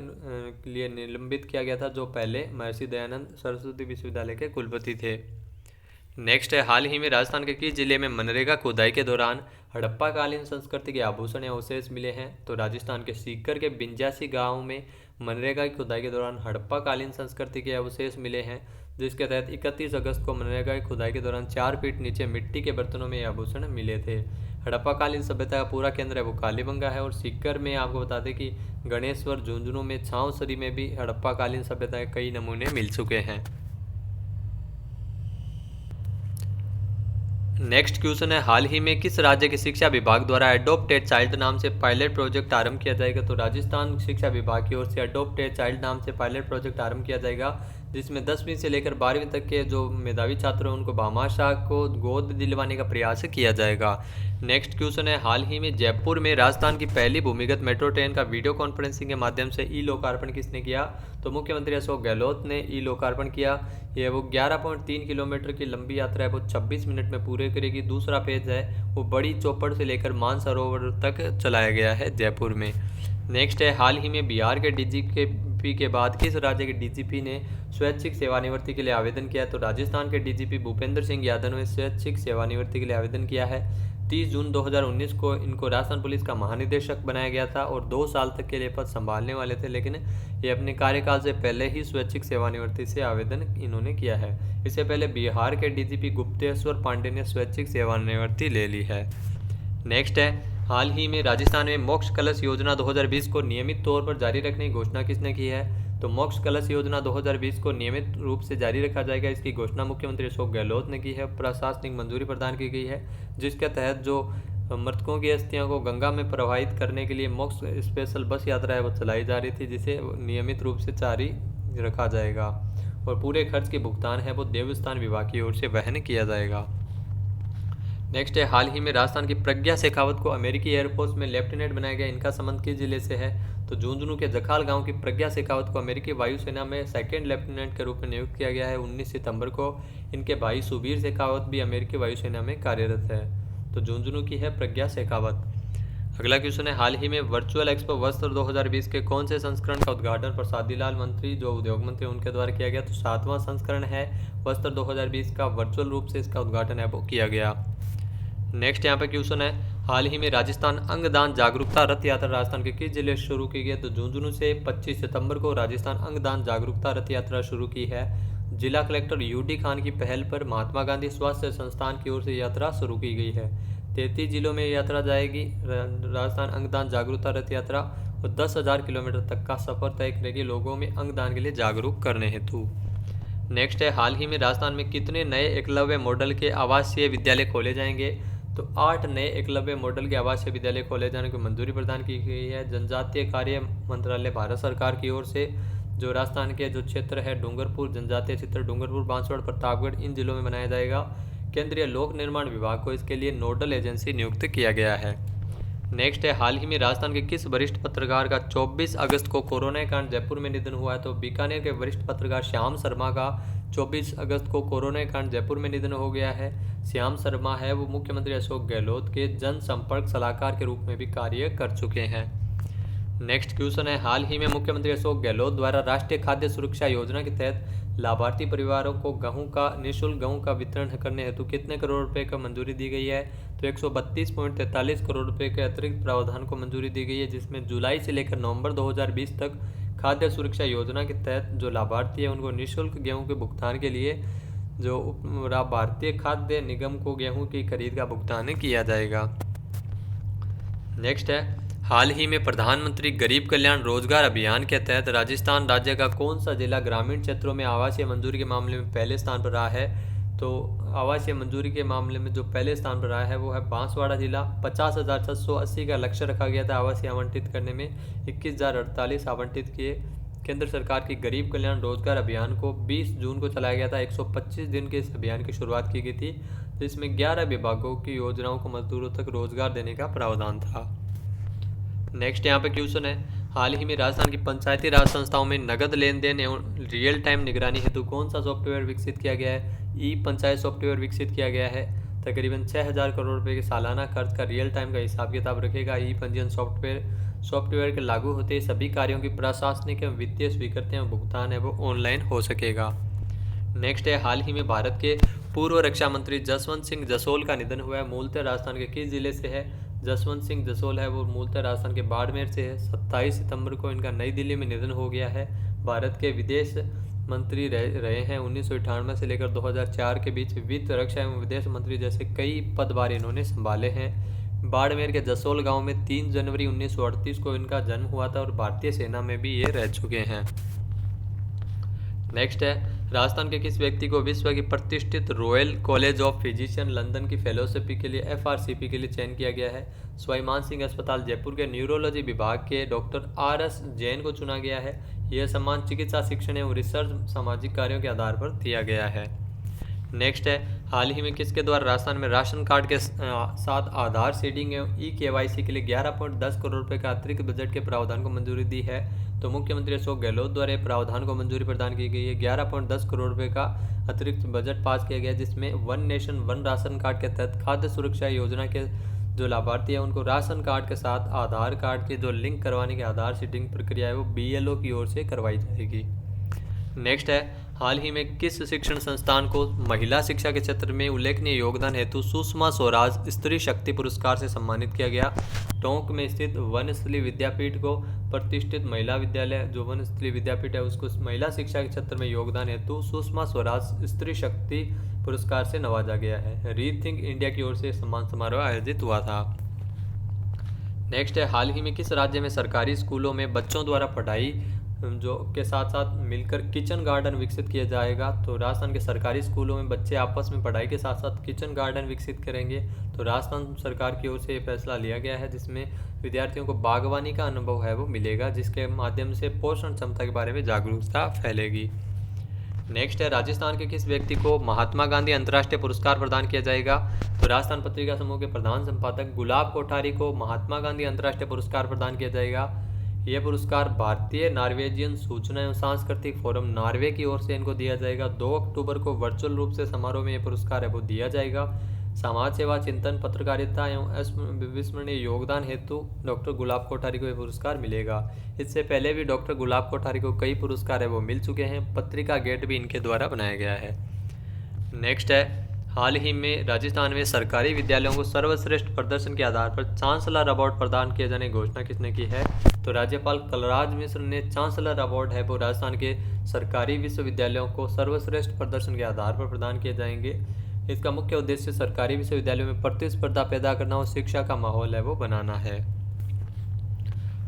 लिए निलंबित किया गया था, जो पहले महर्षि दयानंद सरस्वती विश्वविद्यालय के कुलपति थे। नेक्स्ट है, हाल ही में राजस्थान के किस जिले में मनरेगा खुदाई के दौरान हड़प्पा कालीन संस्कृति के आभूषण या अवशेष मिले हैं। तो राजस्थान के सीकर के बिंजासी गांव में मनरेगा की खुदाई के दौरान हड़प्पा कालीन संस्कृति के अवशेष मिले हैं, जिसके तहत 31 अगस्त को मनरेगा की खुदाई के दौरान 4 फीट नीचे मिट्टी के बर्तनों में ये आभूषण मिले थे। हड़प्पा कालीन सभ्यता का पूरा केंद्र है वो कालीबंगा है। और सीकर में आपको बता दें कि गणेश्वर, झुंझुनू में छावसरी में भी हड़प्पा कालीन सभ्यता के कई नमूने मिल चुके हैं। नेक्स्ट क्वेश्चन है, हाल ही में किस राज्य के शिक्षा विभाग द्वारा अडॉप्ट ए चाइल्ड नाम से पायलट प्रोजेक्ट आरंभ किया जाएगा। तो राजस्थान शिक्षा विभाग की ओर से अडॉप्ट ए चाइल्ड नाम से पायलट प्रोजेक्ट आरंभ किया जाएगा, जिसमें 10वीं से लेकर 12वीं तक के जो मेधावी छात्र हैं उनको भामाशाह को गोद दिलवाने का प्रयास किया जाएगा। नेक्स्ट क्वेश्चन है, हाल ही में जयपुर में राजस्थान की पहली भूमिगत मेट्रो ट्रेन का वीडियो कॉन्फ्रेंसिंग के माध्यम से ई लोकार्पण किसने किया। तो मुख्यमंत्री अशोक गहलोत ने ई लोकार्पण किया। ये वो 11.3 किलोमीटर की लंबी यात्रा है वो 26 मिनट में पूरे करेगी। दूसरा फेज है वो बड़ी चौपड़ से लेकर मानसरोवर तक चलाया गया है जयपुर में। नेक्स्ट है, हाल ही में बिहार के डीजीपी के बाद किस राज्य के डीजीपी ने स्वैच्छिक सेवानिवृत्ति के लिए आवेदन किया है। तो राजस्थान के डीजीपी भूपेंद्र सिंह यादव ने स्वैच्छिक सेवानिवृत्ति के लिए आवेदन किया है। 30 जून 2019 को इनको राजस्थान पुलिस का महानिदेशक बनाया गया था और 2 साल तक के लिए पद संभालने वाले थे, लेकिन ये अपने कार्यकाल से पहले ही स्वैच्छिक सेवानिवृत्ति से आवेदन इन्होंने किया है। इससे पहले बिहार के डीजीपी गुप्तेश्वर पांडे ने स्वैच्छिक सेवानिवृत्ति ले ली है। नेक्स्ट है, हाल ही में राजस्थान में मोक्ष कलश योजना 2020 को नियमित तौर पर जारी रखने की घोषणा किसने की है। तो मोक्ष कलश योजना 2020 को नियमित रूप से जारी रखा जाएगा, इसकी घोषणा मुख्यमंत्री अशोक गहलोत ने की है। प्रशासनिक मंजूरी प्रदान की गई है, जिसके तहत जो मृतकों की अस्थियों को गंगा में प्रवाहित करने के लिए मोक्ष स्पेशल बस यात्रा है वो चलाई जा रही थी, जिसे नियमित रूप से जारी रखा जाएगा और पूरे खर्च के भुगतान है वो देवस्थान विभाग की ओर से वहन किया जाएगा। नेक्स्ट है, हाल ही में राजस्थान की प्रज्ञा शेखावत को अमेरिकी एयरफोर्स में लेफ्टिनेंट बनाया गया, इनका संबंध किस जिले से है। तो झुंझुनू के जखाल गांव की प्रज्ञा शेखावत को अमेरिकी वायुसेना में सेकंड लेफ्टिनेंट के रूप में नियुक्त किया गया है 19 सितंबर को। इनके भाई सुबीर शेखावत भी अमेरिकी वायुसेना में कार्यरत है। तो झुंझुनू की है प्रज्ञा शेखावत। अगला क्वेश्चन है, हाल ही में वर्चुअल एक्सपो वस्त्र 2020 के कौन से संस्करण का उद्घाटन प्रसादीलाल मंत्री जो उद्योग मंत्री उनके द्वारा किया गया। तो 7वां संस्करण है वस्त्र 2020 का, वर्चुअल रूप से इसका उद्घाटन है वो किया गया। नेक्स्ट यहाँ पे क्वेश्चन है, हाल ही में राजस्थान अंगदान जागरूकता रथ यात्रा राजस्थान के किस जिले से शुरू की गई। तो झुंझुनू से 25 सितंबर को राजस्थान अंगदान जागरूकता रथ यात्रा शुरू की है। जिला कलेक्टर यूडी खान की पहल पर महात्मा गांधी स्वास्थ्य संस्थान की ओर से यात्रा शुरू की गई है। 33 जिलों में यात्रा जाएगी राजस्थान अंगदान जागरूकता रथ यात्रा और 10,000 किलोमीटर तक का सफर तय करेगी लोगों में अंगदान के लिए जागरूक करने हेतु। नेक्स्ट है, हाल ही में राजस्थान में कितने नए एकलव्य मॉडल के आवासीय विद्यालय खोले जाएंगे। तो 8 नए एकलव्य मॉडल के आवासीय विद्यालय खोले जाने को मंजूरी प्रदान की गई है जनजातीय कार्य मंत्रालय भारत सरकार की ओर से। जो राजस्थान के जो क्षेत्र है डूंगरपुर, जनजातीय क्षेत्र डूंगरपुर, बांसवाड़ा, प्रतापगढ़, इन जिलों में बनाया जाएगा। केंद्रीय लोक निर्माण विभाग को इसके लिए नोडल एजेंसी नियुक्त किया गया है। नेक्स्ट है, हाल ही में राजस्थान के किस वरिष्ठ पत्रकार का 24 अगस्त को कोरोना के कारण जयपुर में निधन हुआ है। तो बीकानेर के वरिष्ठ पत्रकार श्याम शर्मा का 24 अगस्त को कोरोना के कारण जयपुर में निधन हो गया है। श्याम शर्मा है वो मुख्यमंत्री अशोक गहलोत के जनसंपर्क सलाहकार के रूप में भी कार्य कर चुके हैं। नेक्स्ट क्वेश्चन है, हाल ही में मुख्यमंत्री अशोक गहलोत द्वारा राष्ट्रीय खाद्य सुरक्षा योजना के तहत लाभार्थी परिवारों को गेहूं का निःशुल्क गेहूं का वितरण करने हेतु कितने करोड़ रुपए का मंजूरी दी गई है। तो 132.43 करोड़ रुपए के अतिरिक्त प्रावधान को मंजूरी दी गई है, जिसमें जुलाई से लेकर नवंबर 2020 तक खाद्य सुरक्षा योजना के तहत जो लाभार्थी है उनको निःशुल्क गेहूं के भुगतान के लिए जो भारतीय खाद्य निगम को गेहूं की खरीद का भुगतान किया जाएगा। नेक्स्ट है, हाल ही में प्रधानमंत्री गरीब कल्याण रोजगार अभियान के तहत राजस्थान राज्य का कौन सा जिला ग्रामीण क्षेत्रों में आवासीय मंजूरी के मामले में पहले स्थान पर रहा है? तो आवासीय मंजूरी के मामले में जो पहले स्थान पर रहा है वो है बांसवाड़ा जिला। 50,680 का लक्ष्य रखा गया था आवासीय आवंटित करने में, 21,048 आवंटित किए। केंद्र सरकार की गरीब कल्याण रोजगार अभियान को 20 जून को चलाया गया था। 125 दिन के इस अभियान की शुरुआत की गई थी, जिसमें 11 विभागों की योजनाओं को मजदूरों तक रोजगार देने का प्रावधान था। नेक्स्ट यहाँ पे क्वेश्चन है, हाल ही में राजस्थान की पंचायती राज संस्थाओं में नगद लेन देन एवं रियल टाइम निगरानी हेतु कौन सा सॉफ्टवेयर विकसित किया गया है? ई पंचायत सॉफ्टवेयर विकसित किया गया है। तकरीबन 6,000 करोड़ रुपए के सालाना खर्च का रियल टाइम का हिसाब किताब रखेगा। ई पंजीयन सॉफ्टवेयर के लागू होते सभी कार्यों की प्रशासनिक एवं वित्तीय स्वीकृति एवं भुगतान है वो ऑनलाइन हो सकेगा। नेक्स्ट है, हाल ही में भारत के पूर्व रक्षा मंत्री जसवंत सिंह जसोल का निधन हुआ है। मूलतः राजस्थान के किस जिले से है? जसवंत सिंह जसोल है वो मूलतः राजस्थान के बाड़मेर से है। 27 सितंबर को इनका नई दिल्ली में निधन हो गया है। भारत के विदेश मंत्री रहे हैं। 1998 से लेकर 2004 के बीच वित्त, रक्षा एवं विदेश मंत्री जैसे कई पदभार इन्होंने संभाले हैं। बाड़मेर के जसोल गांव में 3 जनवरी 1938 को इनका जन्म हुआ था और भारतीय सेना में भी ये रह चुके हैं। नेक्स्ट है, राजस्थान के किस व्यक्ति को विश्व की प्रतिष्ठित royal college of physician London की फेलोशिप के लिए FRCP के लिए चयन किया गया है? सवाई मानसिंह अस्पताल जयपुर के न्यूरोलॉजी विभाग के डॉक्टर RS जैन को चुना गया है। यह सम्मान चिकित्सा शिक्षण एवं रिसर्च सामाजिक कार्यों के आधार पर दिया गया है। नेक्स्ट है, हाल ही में किसके द्वारा राजस्थान में राशन कार्ड के साथ आधार सीडिंग एवं KYC के लिए 11.10 करोड़ रुपए का अतिरिक्त बजट के प्रावधान को मंजूरी दी है? तो मुख्यमंत्री अशोक गहलोत द्वारा प्रावधान को मंजूरी प्रदान की गई है। 11.10 करोड़ रुपए का अतिरिक्त बजट पास किया गया, जिसमें one nation one ration card के तहत खाद्य सुरक्षा योजना के जो लाभार्थी है उनको राशन कार्ड के साथ आधार कार्ड के जो लिंक करवाने की आधार सीडिंग प्रक्रिया है वो BLO की ओर से करवाई जाएगी। नेक्स्ट है, हाल ही में किस शिक्षण संस्थान को महिला शिक्षा के क्षेत्र में उल्लेखनीय योगदान हेतु सुषमा स्वराज स्त्री शक्ति पुरस्कार से सम्मानित किया गया? टोंक में स्थित वनस्थली विद्यापीठ को प्रतिष्ठित महिला विद्यालय जो वनस्थली विद्यापीठ है उसको महिला शिक्षा के क्षेत्र में योगदान हेतु सुषमा स्वराज स्त्री शक्ति पुरस्कार से नवाजा गया है। रीथिंक इंडिया की ओर से सम्मान समारोह आयोजित हुआ था। नेक्स्ट है, हाल ही में किस राज्य में सरकारी स्कूलों में बच्चों द्वारा पढ़ाई जो के साथ साथ मिलकर किचन गार्डन विकसित किया जाएगा? तो राजस्थान के सरकारी स्कूलों में बच्चे आपस में पढ़ाई के साथ साथ किचन गार्डन विकसित करेंगे। तो राजस्थान सरकार की ओर से ये फैसला लिया गया है, जिसमें विद्यार्थियों को बागवानी का अनुभव है वो मिलेगा, जिसके माध्यम से पोषण क्षमता के बारे में जागरूकता फैलेगी। नेक्स्ट है, राजस्थान के किस व्यक्ति को महात्मा गांधी अंतर्राष्ट्रीय पुरस्कार प्रदान किया जाएगा? तो राजस्थान पत्रिका समूह के प्रधान संपादक गुलाब कोठारी को महात्मा गांधी अंतर्राष्ट्रीय पुरस्कार प्रदान किया जाएगा। यह पुरस्कार भारतीय नॉर्वेजियन सूचना एवं सांस्कृतिक फोरम नॉर्वे की ओर से इनको दिया जाएगा। 2 अक्टूबर को वर्चुअल रूप से समारोह में यह पुरस्कार है वो दिया जाएगा। समाज सेवा, चिंतन, पत्रकारिता एवं अविस्मरणीय योगदान हेतु डॉक्टर गुलाब कोठारी को यह पुरस्कार मिलेगा। इससे पहले भी डॉक्टर गुलाब कोठारी को कई पुरस्कार है वो मिल चुके हैं। पत्रिका गेट भी इनके द्वारा बनाया गया है। नेक्स्ट है, हाल ही में राजस्थान में सरकारी विद्यालयों को सर्वश्रेष्ठ प्रदर्शन के आधार पर चांसलर अवार्ड प्रदान किए जाने की घोषणा किसने की है? तो राज्यपाल कलराज मिश्र ने चांसलर अवार्ड है वो राजस्थान के सरकारी विश्वविद्यालयों को सर्वश्रेष्ठ प्रदर्शन के आधार पर प्रदान किए जाएंगे। इसका मुख्य उद्देश्य सरकारी विश्वविद्यालयों में प्रतिस्पर्धा पैदा करना और शिक्षा का माहौल है वो बनाना है।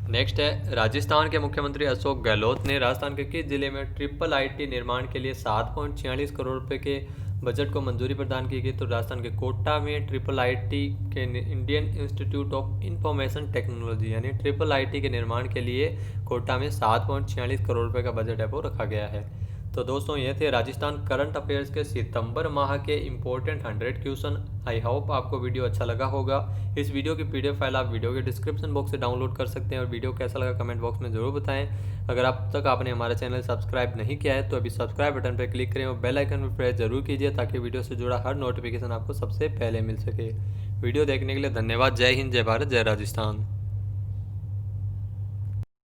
नेक्स्ट है, राजस्थान के मुख्यमंत्री अशोक गहलोत ने राजस्थान के किस जिले में IIIT निर्माण के लिए 7.46 करोड़ रुपए के बजट को मंजूरी प्रदान की गई? तो राजस्थान के कोटा में IIIT के Indian institute of information technology यानी IIIT के निर्माण के लिए कोटा में 7.46 करोड़ रुपए का बजट है वो रखा गया है। तो दोस्तों ये थे राजस्थान करंट अफेयर्स के सितंबर माह के इम्पोर्टेंट 100 क्वेश्चन। आई होप आपको वीडियो अच्छा लगा होगा। इस वीडियो की PDF फाइल आप वीडियो के डिस्क्रिप्शन बॉक्स से डाउनलोड कर सकते हैं और वीडियो कैसा लगा कमेंट बॉक्स में जरूर बताएं। अगर अब तक आपने हमारा चैनल सब्सक्राइब नहीं किया है तो अभी सब्सक्राइब बटन पर क्लिक करें और बेल आइकन पर प्रेस जरूर कीजिए ताकि वीडियो से जुड़ा हर नोटिफिकेशन आपको सबसे पहले मिल सके। वीडियो देखने के लिए धन्यवाद। जय हिंद, जय भारत, जय राजस्थान।